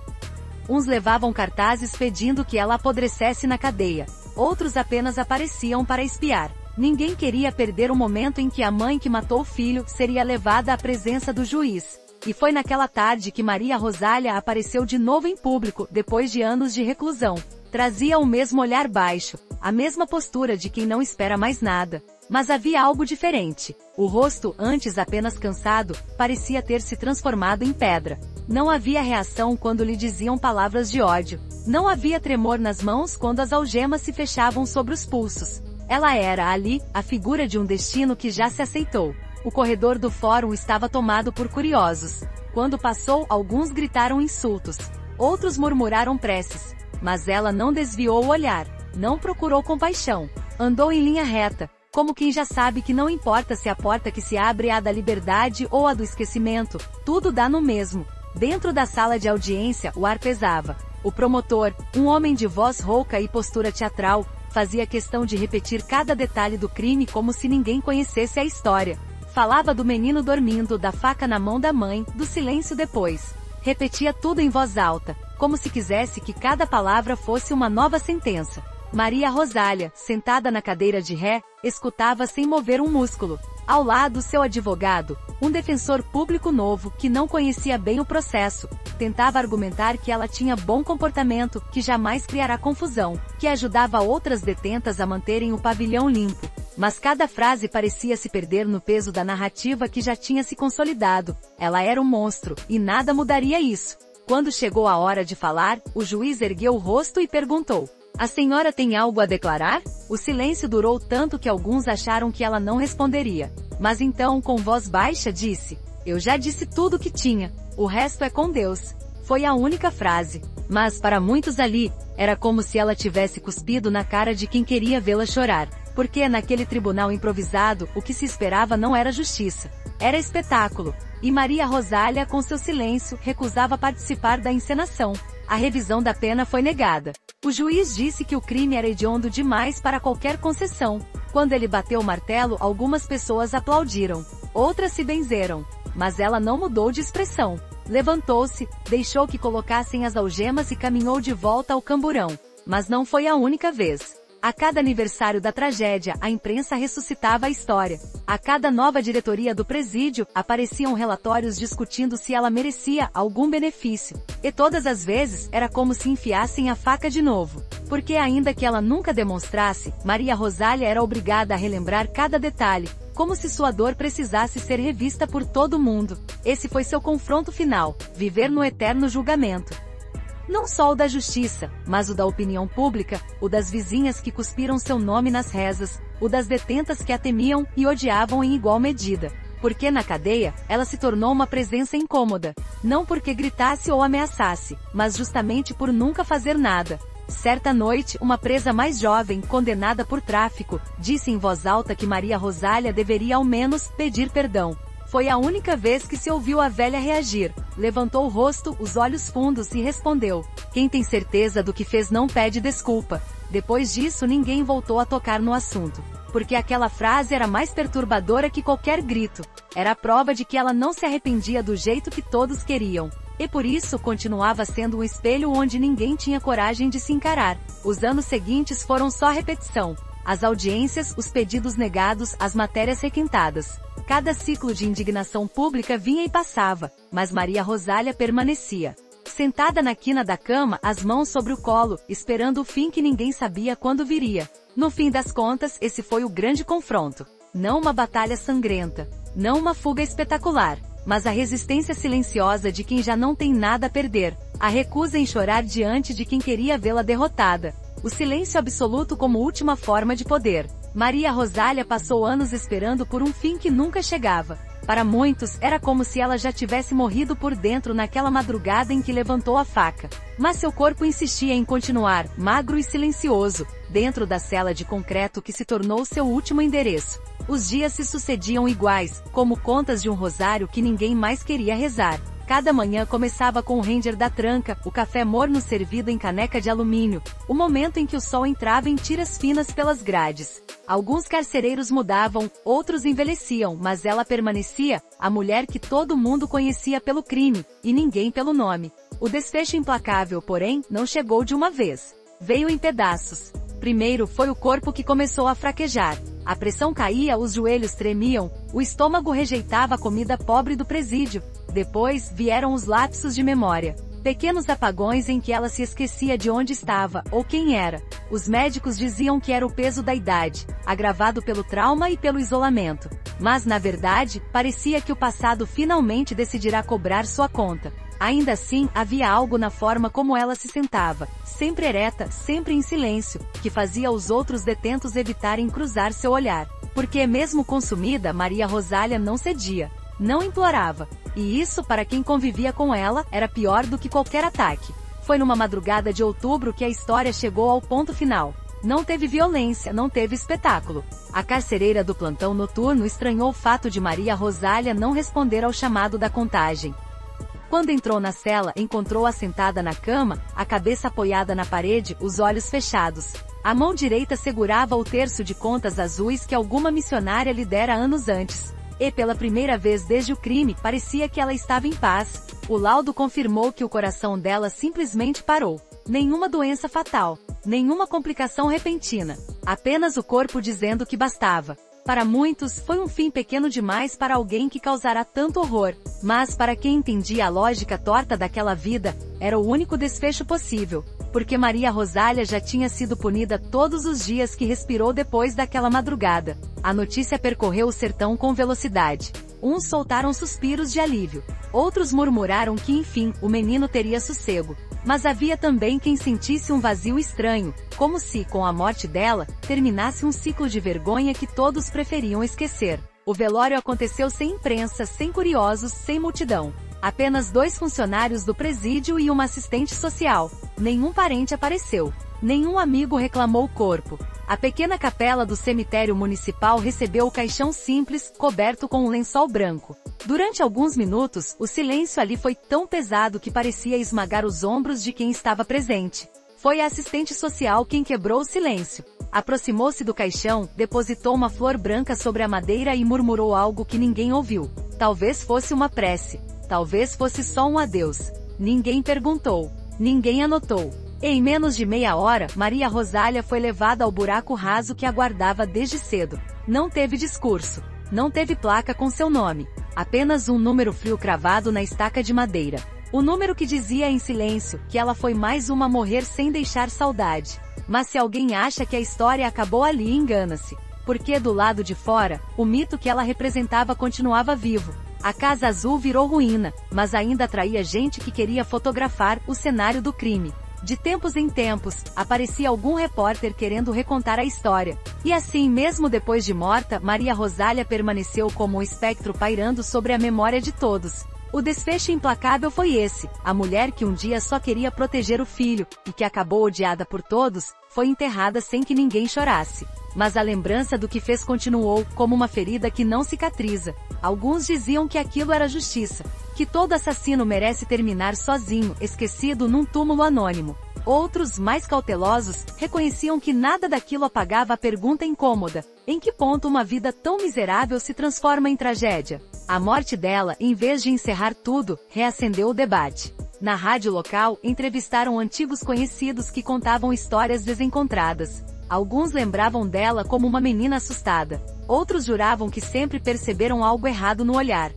S1: Uns levavam cartazes pedindo que ela apodrecesse na cadeia. Outros apenas apareciam para espiar. Ninguém queria perder o momento em que a mãe que matou o filho seria levada à presença do juiz. E foi naquela tarde que Maria Rosália apareceu de novo em público, depois de anos de reclusão. Trazia o mesmo olhar baixo, a mesma postura de quem não espera mais nada. Mas havia algo diferente. O rosto, antes apenas cansado, parecia ter se transformado em pedra. Não havia reação quando lhe diziam palavras de ódio. Não havia tremor nas mãos quando as algemas se fechavam sobre os pulsos. Ela era, ali, a figura de um destino que já se aceitou. O corredor do fórum estava tomado por curiosos. Quando passou, alguns gritaram insultos. Outros murmuraram preces. Mas ela não desviou o olhar. Não procurou compaixão. Andou em linha reta, como quem já sabe que não importa se a porta que se abre é a da liberdade ou a do esquecimento, tudo dá no mesmo. Dentro da sala de audiência, o ar pesava. O promotor, um homem de voz rouca e postura teatral, fazia questão de repetir cada detalhe do crime como se ninguém conhecesse a história. Falava do menino dormindo, da faca na mão da mãe, do silêncio depois. Repetia tudo em voz alta, como se quisesse que cada palavra fosse uma nova sentença. Maria Rosália, sentada na cadeira de ré, escutava sem mover um músculo. Ao lado, seu advogado, um defensor público novo, que não conhecia bem o processo, tentava argumentar que ela tinha bom comportamento, que jamais criará confusão, que ajudava outras detentas a manterem o pavilhão limpo. Mas cada frase parecia se perder no peso da narrativa que já tinha se consolidado. Ela era um monstro, e nada mudaria isso. Quando chegou a hora de falar, o juiz ergueu o rosto e perguntou: "A senhora tem algo a declarar?" O silêncio durou tanto que alguns acharam que ela não responderia. Mas então, com voz baixa, disse: "Eu já disse tudo o que tinha. O resto é com Deus." Foi a única frase. Mas, para muitos ali, era como se ela tivesse cuspido na cara de quem queria vê-la chorar. Porque naquele tribunal improvisado, o que se esperava não era justiça. Era espetáculo. E Maria Rosália, com seu silêncio, recusava participar da encenação. A revisão da pena foi negada. O juiz disse que o crime era hediondo demais para qualquer concessão. Quando ele bateu o martelo, algumas pessoas aplaudiram. Outras se benzeram. Mas ela não mudou de expressão. Levantou-se, deixou que colocassem as algemas e caminhou de volta ao camburão. Mas não foi a única vez. A cada aniversário da tragédia, a imprensa ressuscitava a história. A cada nova diretoria do presídio, apareciam relatórios discutindo se ela merecia algum benefício. E todas as vezes, era como se enfiassem a faca de novo. Porque ainda que ela nunca demonstrasse, Maria Rosália era obrigada a relembrar cada detalhe, como se sua dor precisasse ser revista por todo mundo. Esse foi seu confronto final, viver no eterno julgamento. Não só o da justiça, mas o da opinião pública, o das vizinhas que cuspiram seu nome nas rezas, o das detentas que a temiam e odiavam em igual medida. Porque na cadeia, ela se tornou uma presença incômoda. Não porque gritasse ou ameaçasse, mas justamente por nunca fazer nada. Certa noite, uma presa mais jovem, condenada por tráfico, disse em voz alta que Maria Rosália deveria ao menos pedir perdão. Foi a única vez que se ouviu a velha reagir. Levantou o rosto, os olhos fundos e respondeu: "Quem tem certeza do que fez não pede desculpa." Depois disso ninguém voltou a tocar no assunto. Porque aquela frase era mais perturbadora que qualquer grito. Era a prova de que ela não se arrependia do jeito que todos queriam. E por isso continuava sendo um espelho onde ninguém tinha coragem de se encarar. Os anos seguintes foram só repetição. As audiências, os pedidos negados, as matérias requintadas. Cada ciclo de indignação pública vinha e passava, mas Maria Rosália permanecia. Sentada na quina da cama, as mãos sobre o colo, esperando o fim que ninguém sabia quando viria. No fim das contas, esse foi o grande confronto. Não uma batalha sangrenta. Não uma fuga espetacular. mas a resistência silenciosa de quem já não tem nada a perder, a recusa em chorar diante de quem queria vê-la derrotada, o silêncio absoluto como última forma de poder. Maria Rosália passou anos esperando por um fim que nunca chegava. Para muitos, era como se ela já tivesse morrido por dentro naquela madrugada em que levantou a faca. Mas seu corpo insistia em continuar, magro e silencioso, dentro da cela de concreto que se tornou seu último endereço. Os dias se sucediam iguais, como contas de um rosário que ninguém mais queria rezar. Cada manhã começava com o ranger da tranca, o café morno servido em caneca de alumínio, o momento em que o sol entrava em tiras finas pelas grades. Alguns carcereiros mudavam, outros envelheciam, mas ela permanecia, a mulher que todo mundo conhecia pelo crime, e ninguém pelo nome. O desfecho implacável, porém, não chegou de uma vez. Veio em pedaços. Primeiro foi o corpo que começou a fraquejar. A pressão caía, os joelhos tremiam, o estômago rejeitava a comida pobre do presídio. Depois, vieram os lapsos de memória. Pequenos apagões em que ela se esquecia de onde estava, ou quem era. Os médicos diziam que era o peso da idade, agravado pelo trauma e pelo isolamento. Mas na verdade, parecia que o passado finalmente decidirá cobrar sua conta. Ainda assim, havia algo na forma como ela se sentava, sempre ereta, sempre em silêncio, que fazia os outros detentos evitarem cruzar seu olhar. Porque mesmo consumida, Maria Rosália não cedia. Não implorava. E isso, para quem convivia com ela, era pior do que qualquer ataque. Foi numa madrugada de outubro que a história chegou ao ponto final. Não teve violência, não teve espetáculo. A carcereira do plantão noturno estranhou o fato de Maria Rosália não responder ao chamado da contagem. Quando entrou na cela, encontrou-a sentada na cama, a cabeça apoiada na parede, os olhos fechados. A mão direita segurava o terço de contas azuis que alguma missionária lhe dera anos antes. E pela primeira vez desde o crime, parecia que ela estava em paz. O laudo confirmou que o coração dela simplesmente parou. Nenhuma doença fatal. Nenhuma complicação repentina. Apenas o corpo dizendo que bastava. Para muitos, foi um fim pequeno demais para alguém que causará tanto horror. Mas para quem entendia a lógica torta daquela vida, era o único desfecho possível. Porque Maria Rosália já tinha sido punida todos os dias que respirou depois daquela madrugada. A notícia percorreu o sertão com velocidade. Uns soltaram suspiros de alívio. Outros murmuraram que enfim, o menino teria sossego. Mas havia também quem sentisse um vazio estranho, como se, com a morte dela, terminasse um ciclo de vergonha que todos preferiam esquecer. O velório aconteceu sem imprensa, sem curiosos, sem multidão. Apenas 2 funcionários do presídio e uma assistente social. Nenhum parente apareceu. Nenhum amigo reclamou o corpo. A pequena capela do cemitério municipal recebeu o caixão simples, coberto com um lençol branco. Durante alguns minutos, o silêncio ali foi tão pesado que parecia esmagar os ombros de quem estava presente. Foi a assistente social quem quebrou o silêncio. Aproximou-se do caixão, depositou uma flor branca sobre a madeira e murmurou algo que ninguém ouviu. Talvez fosse uma prece. Talvez fosse só um adeus. Ninguém perguntou. Ninguém anotou. Em menos de meia hora, Maria Rosália foi levada ao buraco raso que aguardava desde cedo. Não teve discurso. Não teve placa com seu nome. Apenas um número frio cravado na estaca de madeira. O número que dizia em silêncio que ela foi mais uma a morrer sem deixar saudade. Mas se alguém acha que a história acabou ali, engana-se. Porque do lado de fora, o mito que ela representava continuava vivo. A Casa Azul virou ruína, mas ainda atraía gente que queria fotografar o cenário do crime. De tempos em tempos, aparecia algum repórter querendo recontar a história. E assim, mesmo depois de morta, Maria Rosália permaneceu como um espectro pairando sobre a memória de todos. O desfecho implacável foi esse: a mulher que um dia só queria proteger o filho, e que acabou odiada por todos, foi enterrada sem que ninguém chorasse. Mas a lembrança do que fez continuou, como uma ferida que não cicatriza. Alguns diziam que aquilo era justiça, que todo assassino merece terminar sozinho, esquecido num túmulo anônimo. Outros, mais cautelosos, reconheciam que nada daquilo apagava a pergunta incômoda: em que ponto uma vida tão miserável se transforma em tragédia? A morte dela, em vez de encerrar tudo, reacendeu o debate. Na rádio local, entrevistaram antigos conhecidos que contavam histórias desencontradas. Alguns lembravam dela como uma menina assustada. Outros juravam que sempre perceberam algo errado no olhar.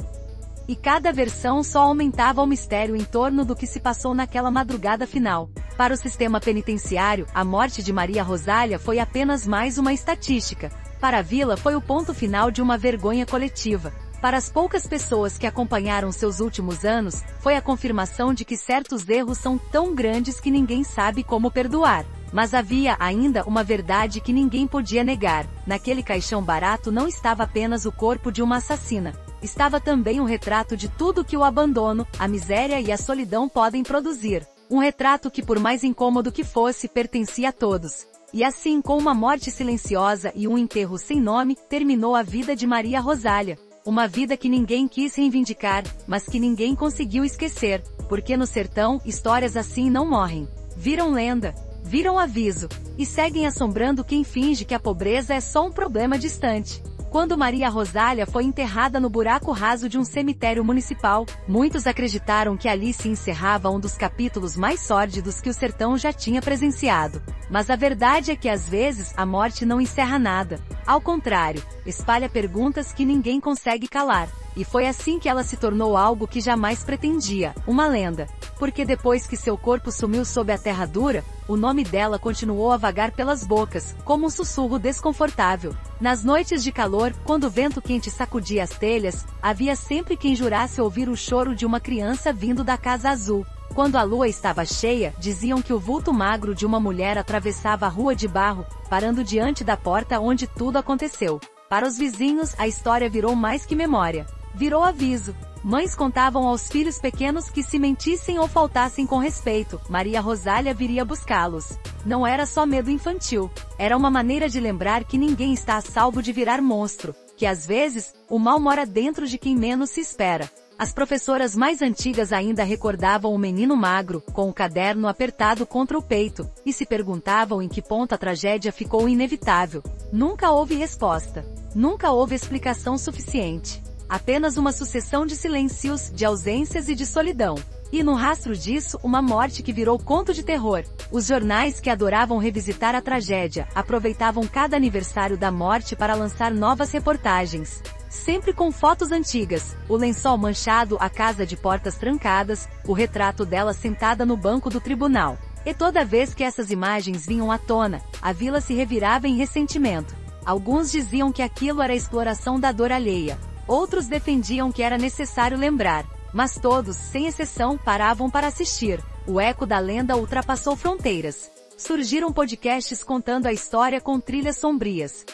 S1: E cada versão só aumentava o mistério em torno do que se passou naquela madrugada final. Para o sistema penitenciário, a morte de Maria Rosália foi apenas mais uma estatística. Para a vila foi o ponto final de uma vergonha coletiva. Para as poucas pessoas que acompanharam seus últimos anos, foi a confirmação de que certos erros são tão grandes que ninguém sabe como perdoar. Mas havia ainda uma verdade que ninguém podia negar: naquele caixão barato não estava apenas o corpo de uma assassina. Estava também um retrato de tudo que o abandono, a miséria e a solidão podem produzir. Um retrato que, por mais incômodo que fosse, pertencia a todos. E assim, com uma morte silenciosa e um enterro sem nome, terminou a vida de Maria Rosália. Uma vida que ninguém quis reivindicar, mas que ninguém conseguiu esquecer, porque no sertão, histórias assim não morrem. Viram lenda, viram aviso, e seguem assombrando quem finge que a pobreza é só um problema distante. Quando Maria Rosália foi enterrada no buraco raso de um cemitério municipal, muitos acreditaram que ali se encerrava um dos capítulos mais sórdidos que o sertão já tinha presenciado. Mas a verdade é que às vezes a morte não encerra nada. Ao contrário, espalha perguntas que ninguém consegue calar. E foi assim que ela se tornou algo que jamais pretendia, uma lenda. Porque depois que seu corpo sumiu sob a terra dura, o nome dela continuou a vagar pelas bocas, como um sussurro desconfortável. Nas noites de calor, quando o vento quente sacudia as telhas, havia sempre quem jurasse ouvir o choro de uma criança vindo da Casa Azul. Quando a lua estava cheia, diziam que o vulto magro de uma mulher atravessava a rua de barro, parando diante da porta onde tudo aconteceu. Para os vizinhos, a história virou mais que memória. Virou aviso. Mães contavam aos filhos pequenos que se mentissem ou faltassem com respeito, Maria Rosália viria buscá-los. Não era só medo infantil. Era uma maneira de lembrar que ninguém está a salvo de virar monstro, que às vezes, o mal mora dentro de quem menos se espera. As professoras mais antigas ainda recordavam o menino magro, com o caderno apertado contra o peito, e se perguntavam em que ponto a tragédia ficou inevitável. Nunca houve resposta. Nunca houve explicação suficiente. Apenas uma sucessão de silêncios, de ausências e de solidão. E no rastro disso, uma morte que virou conto de terror. Os jornais que adoravam revisitar a tragédia, aproveitavam cada aniversário da morte para lançar novas reportagens. Sempre com fotos antigas, o lençol manchado, a casa de portas trancadas, o retrato dela sentada no banco do tribunal. E toda vez que essas imagens vinham à tona, a vila se revirava em ressentimento. Alguns diziam que aquilo era exploração da dor alheia. Outros defendiam que era necessário lembrar. Mas todos, sem exceção, paravam para assistir. O eco da lenda ultrapassou fronteiras. Surgiram podcasts contando a história com trilhas sombrias.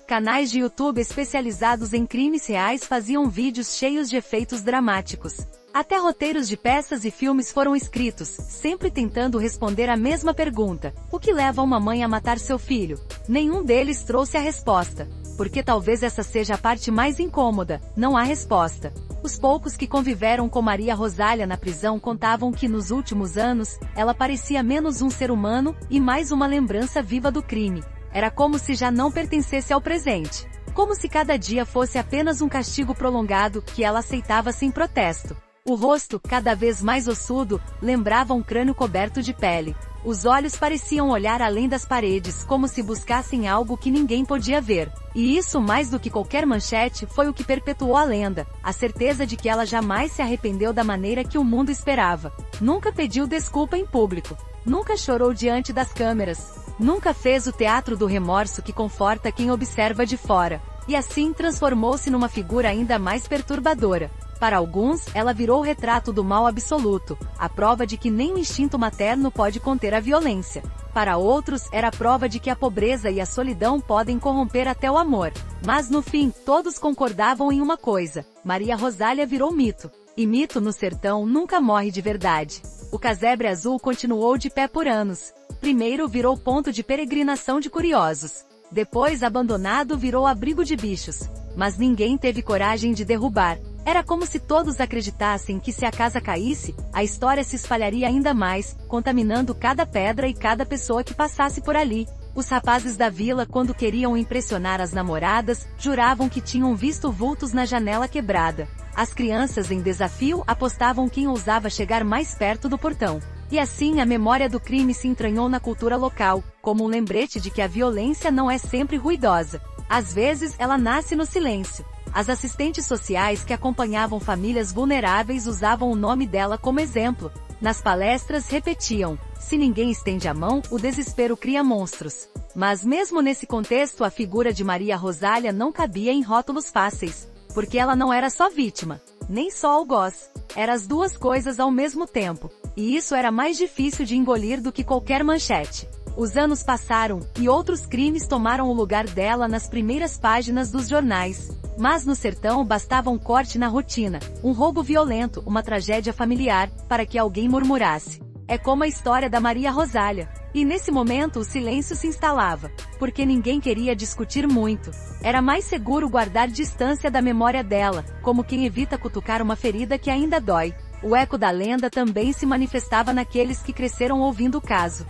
S1: Canais de YouTube especializados em crimes reais faziam vídeos cheios de efeitos dramáticos. Até roteiros de peças e filmes foram escritos, sempre tentando responder a mesma pergunta: o que leva uma mãe a matar seu filho? Nenhum deles trouxe a resposta. Porque talvez essa seja a parte mais incômoda, não há resposta. Os poucos que conviveram com Maria Rosália na prisão contavam que nos últimos anos, ela parecia menos um ser humano, e mais uma lembrança viva do crime. Era como se já não pertencesse ao presente. Como se cada dia fosse apenas um castigo prolongado, que ela aceitava sem protesto. O rosto, cada vez mais ossudo, lembrava um crânio coberto de pele. Os olhos pareciam olhar além das paredes, como se buscassem algo que ninguém podia ver. E isso, mais do que qualquer manchete, foi o que perpetuou a lenda, a certeza de que ela jamais se arrependeu da maneira que o mundo esperava. Nunca pediu desculpa em público. Nunca chorou diante das câmeras. Nunca fez o teatro do remorso que conforta quem observa de fora. E assim transformou-se numa figura ainda mais perturbadora. Para alguns, ela virou o retrato do mal absoluto, a prova de que nem o instinto materno pode conter a violência. Para outros, era a prova de que a pobreza e a solidão podem corromper até o amor. Mas no fim, todos concordavam em uma coisa: Maria Rosália virou mito. E mito no sertão nunca morre de verdade. O casebre azul continuou de pé por anos. Primeiro virou ponto de peregrinação de curiosos. Depois, abandonado, virou abrigo de bichos. Mas ninguém teve coragem de derrubar. Era como se todos acreditassem que se a casa caísse, a história se espalharia ainda mais, contaminando cada pedra e cada pessoa que passasse por ali. Os rapazes da vila, quando queriam impressionar as namoradas, juravam que tinham visto vultos na janela quebrada. As crianças, em desafio, apostavam quem ousava chegar mais perto do portão. E assim a memória do crime se entranhou na cultura local, como um lembrete de que a violência não é sempre ruidosa. Às vezes, ela nasce no silêncio. As assistentes sociais que acompanhavam famílias vulneráveis usavam o nome dela como exemplo. Nas palestras repetiam: se ninguém estende a mão, o desespero cria monstros. Mas mesmo nesse contexto, a figura de Maria Rosália não cabia em rótulos fáceis. porque ela não era só vítima, nem só algoz, era as duas coisas ao mesmo tempo, e isso era mais difícil de engolir do que qualquer manchete. Os anos passaram, e outros crimes tomaram o lugar dela nas primeiras páginas dos jornais. Mas no sertão bastava um corte na rotina, um roubo violento, uma tragédia familiar, para que alguém murmurasse. É como a história da Maria Rosália. E nesse momento o silêncio se instalava, porque ninguém queria discutir muito. Era mais seguro guardar distância da memória dela, como quem evita cutucar uma ferida que ainda dói. O eco da lenda também se manifestava naqueles que cresceram ouvindo o caso.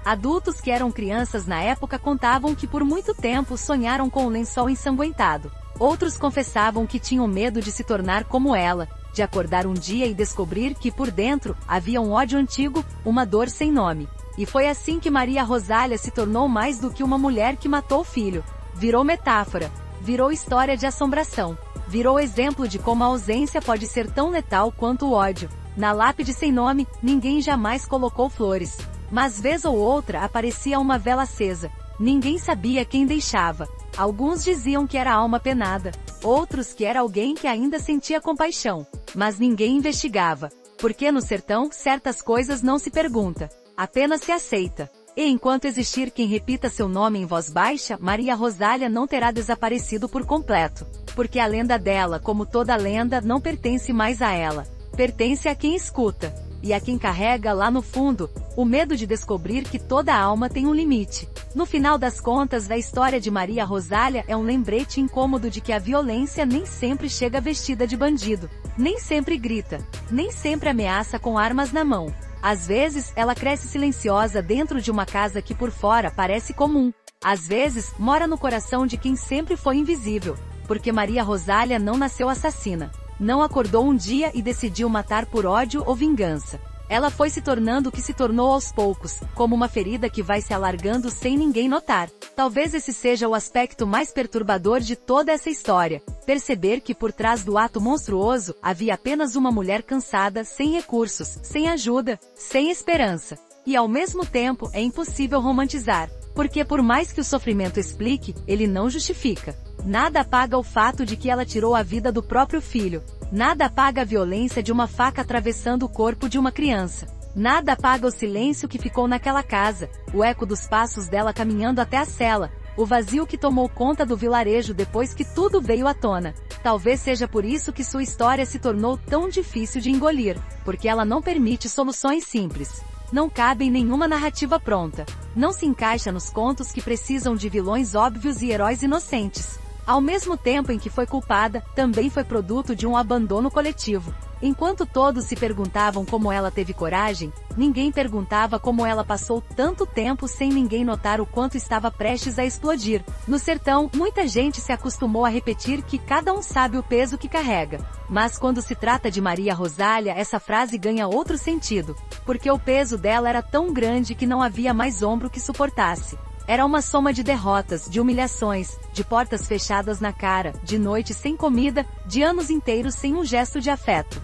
S1: Adultos que eram crianças na época contavam que por muito tempo sonharam com o lençol ensanguentado. Outros confessavam que tinham medo de se tornar como ela, de acordar um dia e descobrir que por dentro havia um ódio antigo, uma dor sem nome. E foi assim que Maria Rosália se tornou mais do que uma mulher que matou o filho. Virou metáfora, virou história de assombração, virou exemplo de como a ausência pode ser tão letal quanto o ódio. Na lápide sem nome, ninguém jamais colocou flores. Mas vez ou outra aparecia uma vela acesa. Ninguém sabia quem deixava. Alguns diziam que era alma penada, outros que era alguém que ainda sentia compaixão. Mas ninguém investigava. Porque no sertão, certas coisas não se pergunta, apenas se aceita. E enquanto existir quem repita seu nome em voz baixa, Maria Rosália não terá desaparecido por completo. Porque a lenda dela, como toda lenda, não pertence mais a ela. Pertence a quem escuta. E a quem carrega lá no fundo, o medo de descobrir que toda alma tem um limite. No final das contas, a história de Maria Rosália é um lembrete incômodo de que a violência nem sempre chega vestida de bandido, nem sempre grita, nem sempre ameaça com armas na mão. Às vezes, ela cresce silenciosa dentro de uma casa que por fora parece comum. Às vezes, mora no coração de quem sempre foi invisível, porque Maria Rosália não nasceu assassina. Não acordou um dia e decidiu matar por ódio ou vingança. Ela foi se tornando o que se tornou aos poucos, como uma ferida que vai se alargando sem ninguém notar. Talvez esse seja o aspecto mais perturbador de toda essa história. Perceber que por trás do ato monstruoso, havia apenas uma mulher cansada, sem recursos, sem ajuda, sem esperança. E ao mesmo tempo, é impossível romantizar. Porque por mais que o sofrimento explique, ele não justifica. Nada apaga o fato de que ela tirou a vida do próprio filho. Nada apaga a violência de uma faca atravessando o corpo de uma criança. Nada apaga o silêncio que ficou naquela casa, o eco dos passos dela caminhando até a cela, o vazio que tomou conta do vilarejo depois que tudo veio à tona. Talvez seja por isso que sua história se tornou tão difícil de engolir, porque ela não permite soluções simples. Não cabe em nenhuma narrativa pronta. Não se encaixa nos contos que precisam de vilões óbvios e heróis inocentes. Ao mesmo tempo em que foi culpada, também foi produto de um abandono coletivo. Enquanto todos se perguntavam como ela teve coragem, ninguém perguntava como ela passou tanto tempo sem ninguém notar o quanto estava prestes a explodir. No sertão, muita gente se acostumou a repetir que cada um sabe o peso que carrega. Mas quando se trata de Maria Rosália, essa frase ganha outro sentido, porque o peso dela era tão grande que não havia mais ombro que suportasse. Era uma soma de derrotas, de humilhações, de portas fechadas na cara, de noites sem comida, de anos inteiros sem um gesto de afeto.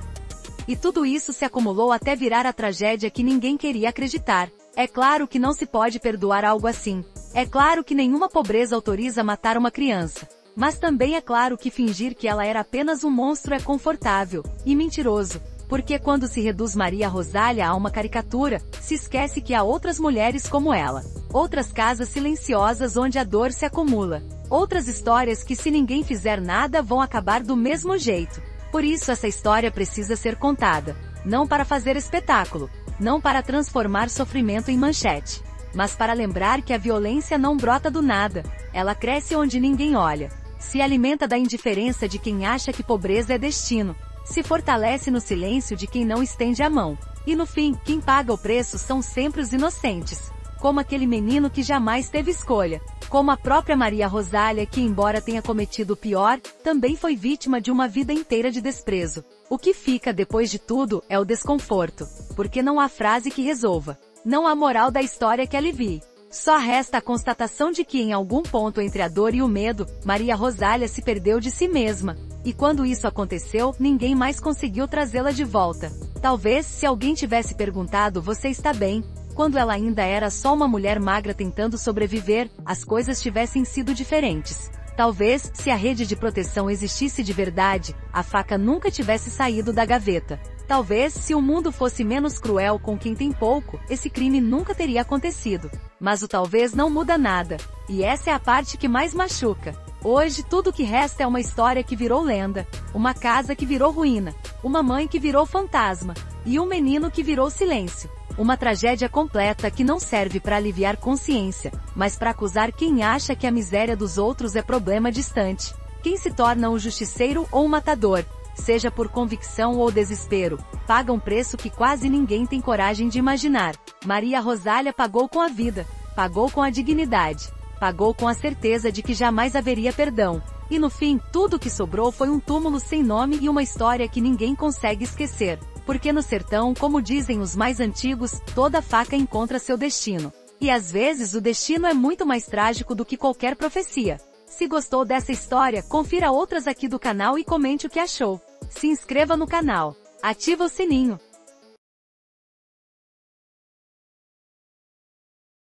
S1: E tudo isso se acumulou até virar a tragédia que ninguém queria acreditar. É claro que não se pode perdoar algo assim. É claro que nenhuma pobreza autoriza matar uma criança. Mas também é claro que fingir que ela era apenas um monstro é confortável e mentiroso. Porque quando se reduz Maria Rosália a uma caricatura, se esquece que há outras mulheres como ela. Outras casas silenciosas onde a dor se acumula. Outras histórias que se ninguém fizer nada vão acabar do mesmo jeito. Por isso essa história precisa ser contada. Não para fazer espetáculo. Não para transformar sofrimento em manchete. Mas para lembrar que a violência não brota do nada. Ela cresce onde ninguém olha. Se alimenta da indiferença de quem acha que pobreza é destino. Se fortalece no silêncio de quem não estende a mão. E no fim, quem paga o preço são sempre os inocentes. Como aquele menino que jamais teve escolha. Como a própria Maria Rosália que, embora tenha cometido o pior, também foi vítima de uma vida inteira de desprezo. O que fica depois de tudo é o desconforto. Porque não há frase que resolva. Não há moral da história que alivie. Só resta a constatação de que em algum ponto entre a dor e o medo, Maria Rosália se perdeu de si mesma. E quando isso aconteceu, ninguém mais conseguiu trazê-la de volta. Talvez, se alguém tivesse perguntado "você está bem?", quando ela ainda era só uma mulher magra tentando sobreviver, as coisas tivessem sido diferentes. Talvez, se a rede de proteção existisse de verdade, a faca nunca tivesse saído da gaveta. Talvez, se o mundo fosse menos cruel com quem tem pouco, esse crime nunca teria acontecido. Mas o talvez não muda nada. E essa é a parte que mais machuca. Hoje tudo que resta é uma história que virou lenda, uma casa que virou ruína, uma mãe que virou fantasma, e um menino que virou silêncio. Uma tragédia completa que não serve para aliviar consciência, mas para acusar quem acha que a miséria dos outros é problema distante. Quem se torna um justiceiro ou um matador, seja por convicção ou desespero, paga um preço que quase ninguém tem coragem de imaginar. Maria Rosália pagou com a vida, pagou com a dignidade, pagou com a certeza de que jamais haveria perdão. E no fim, tudo que sobrou foi um túmulo sem nome e uma história que ninguém consegue esquecer. Porque no sertão, como dizem os mais antigos, toda faca encontra seu destino. E às vezes o destino é muito mais trágico do que qualquer profecia. Se gostou dessa história, confira outras aqui do canal e comente o que achou. Se inscreva no canal. Ativa o sininho.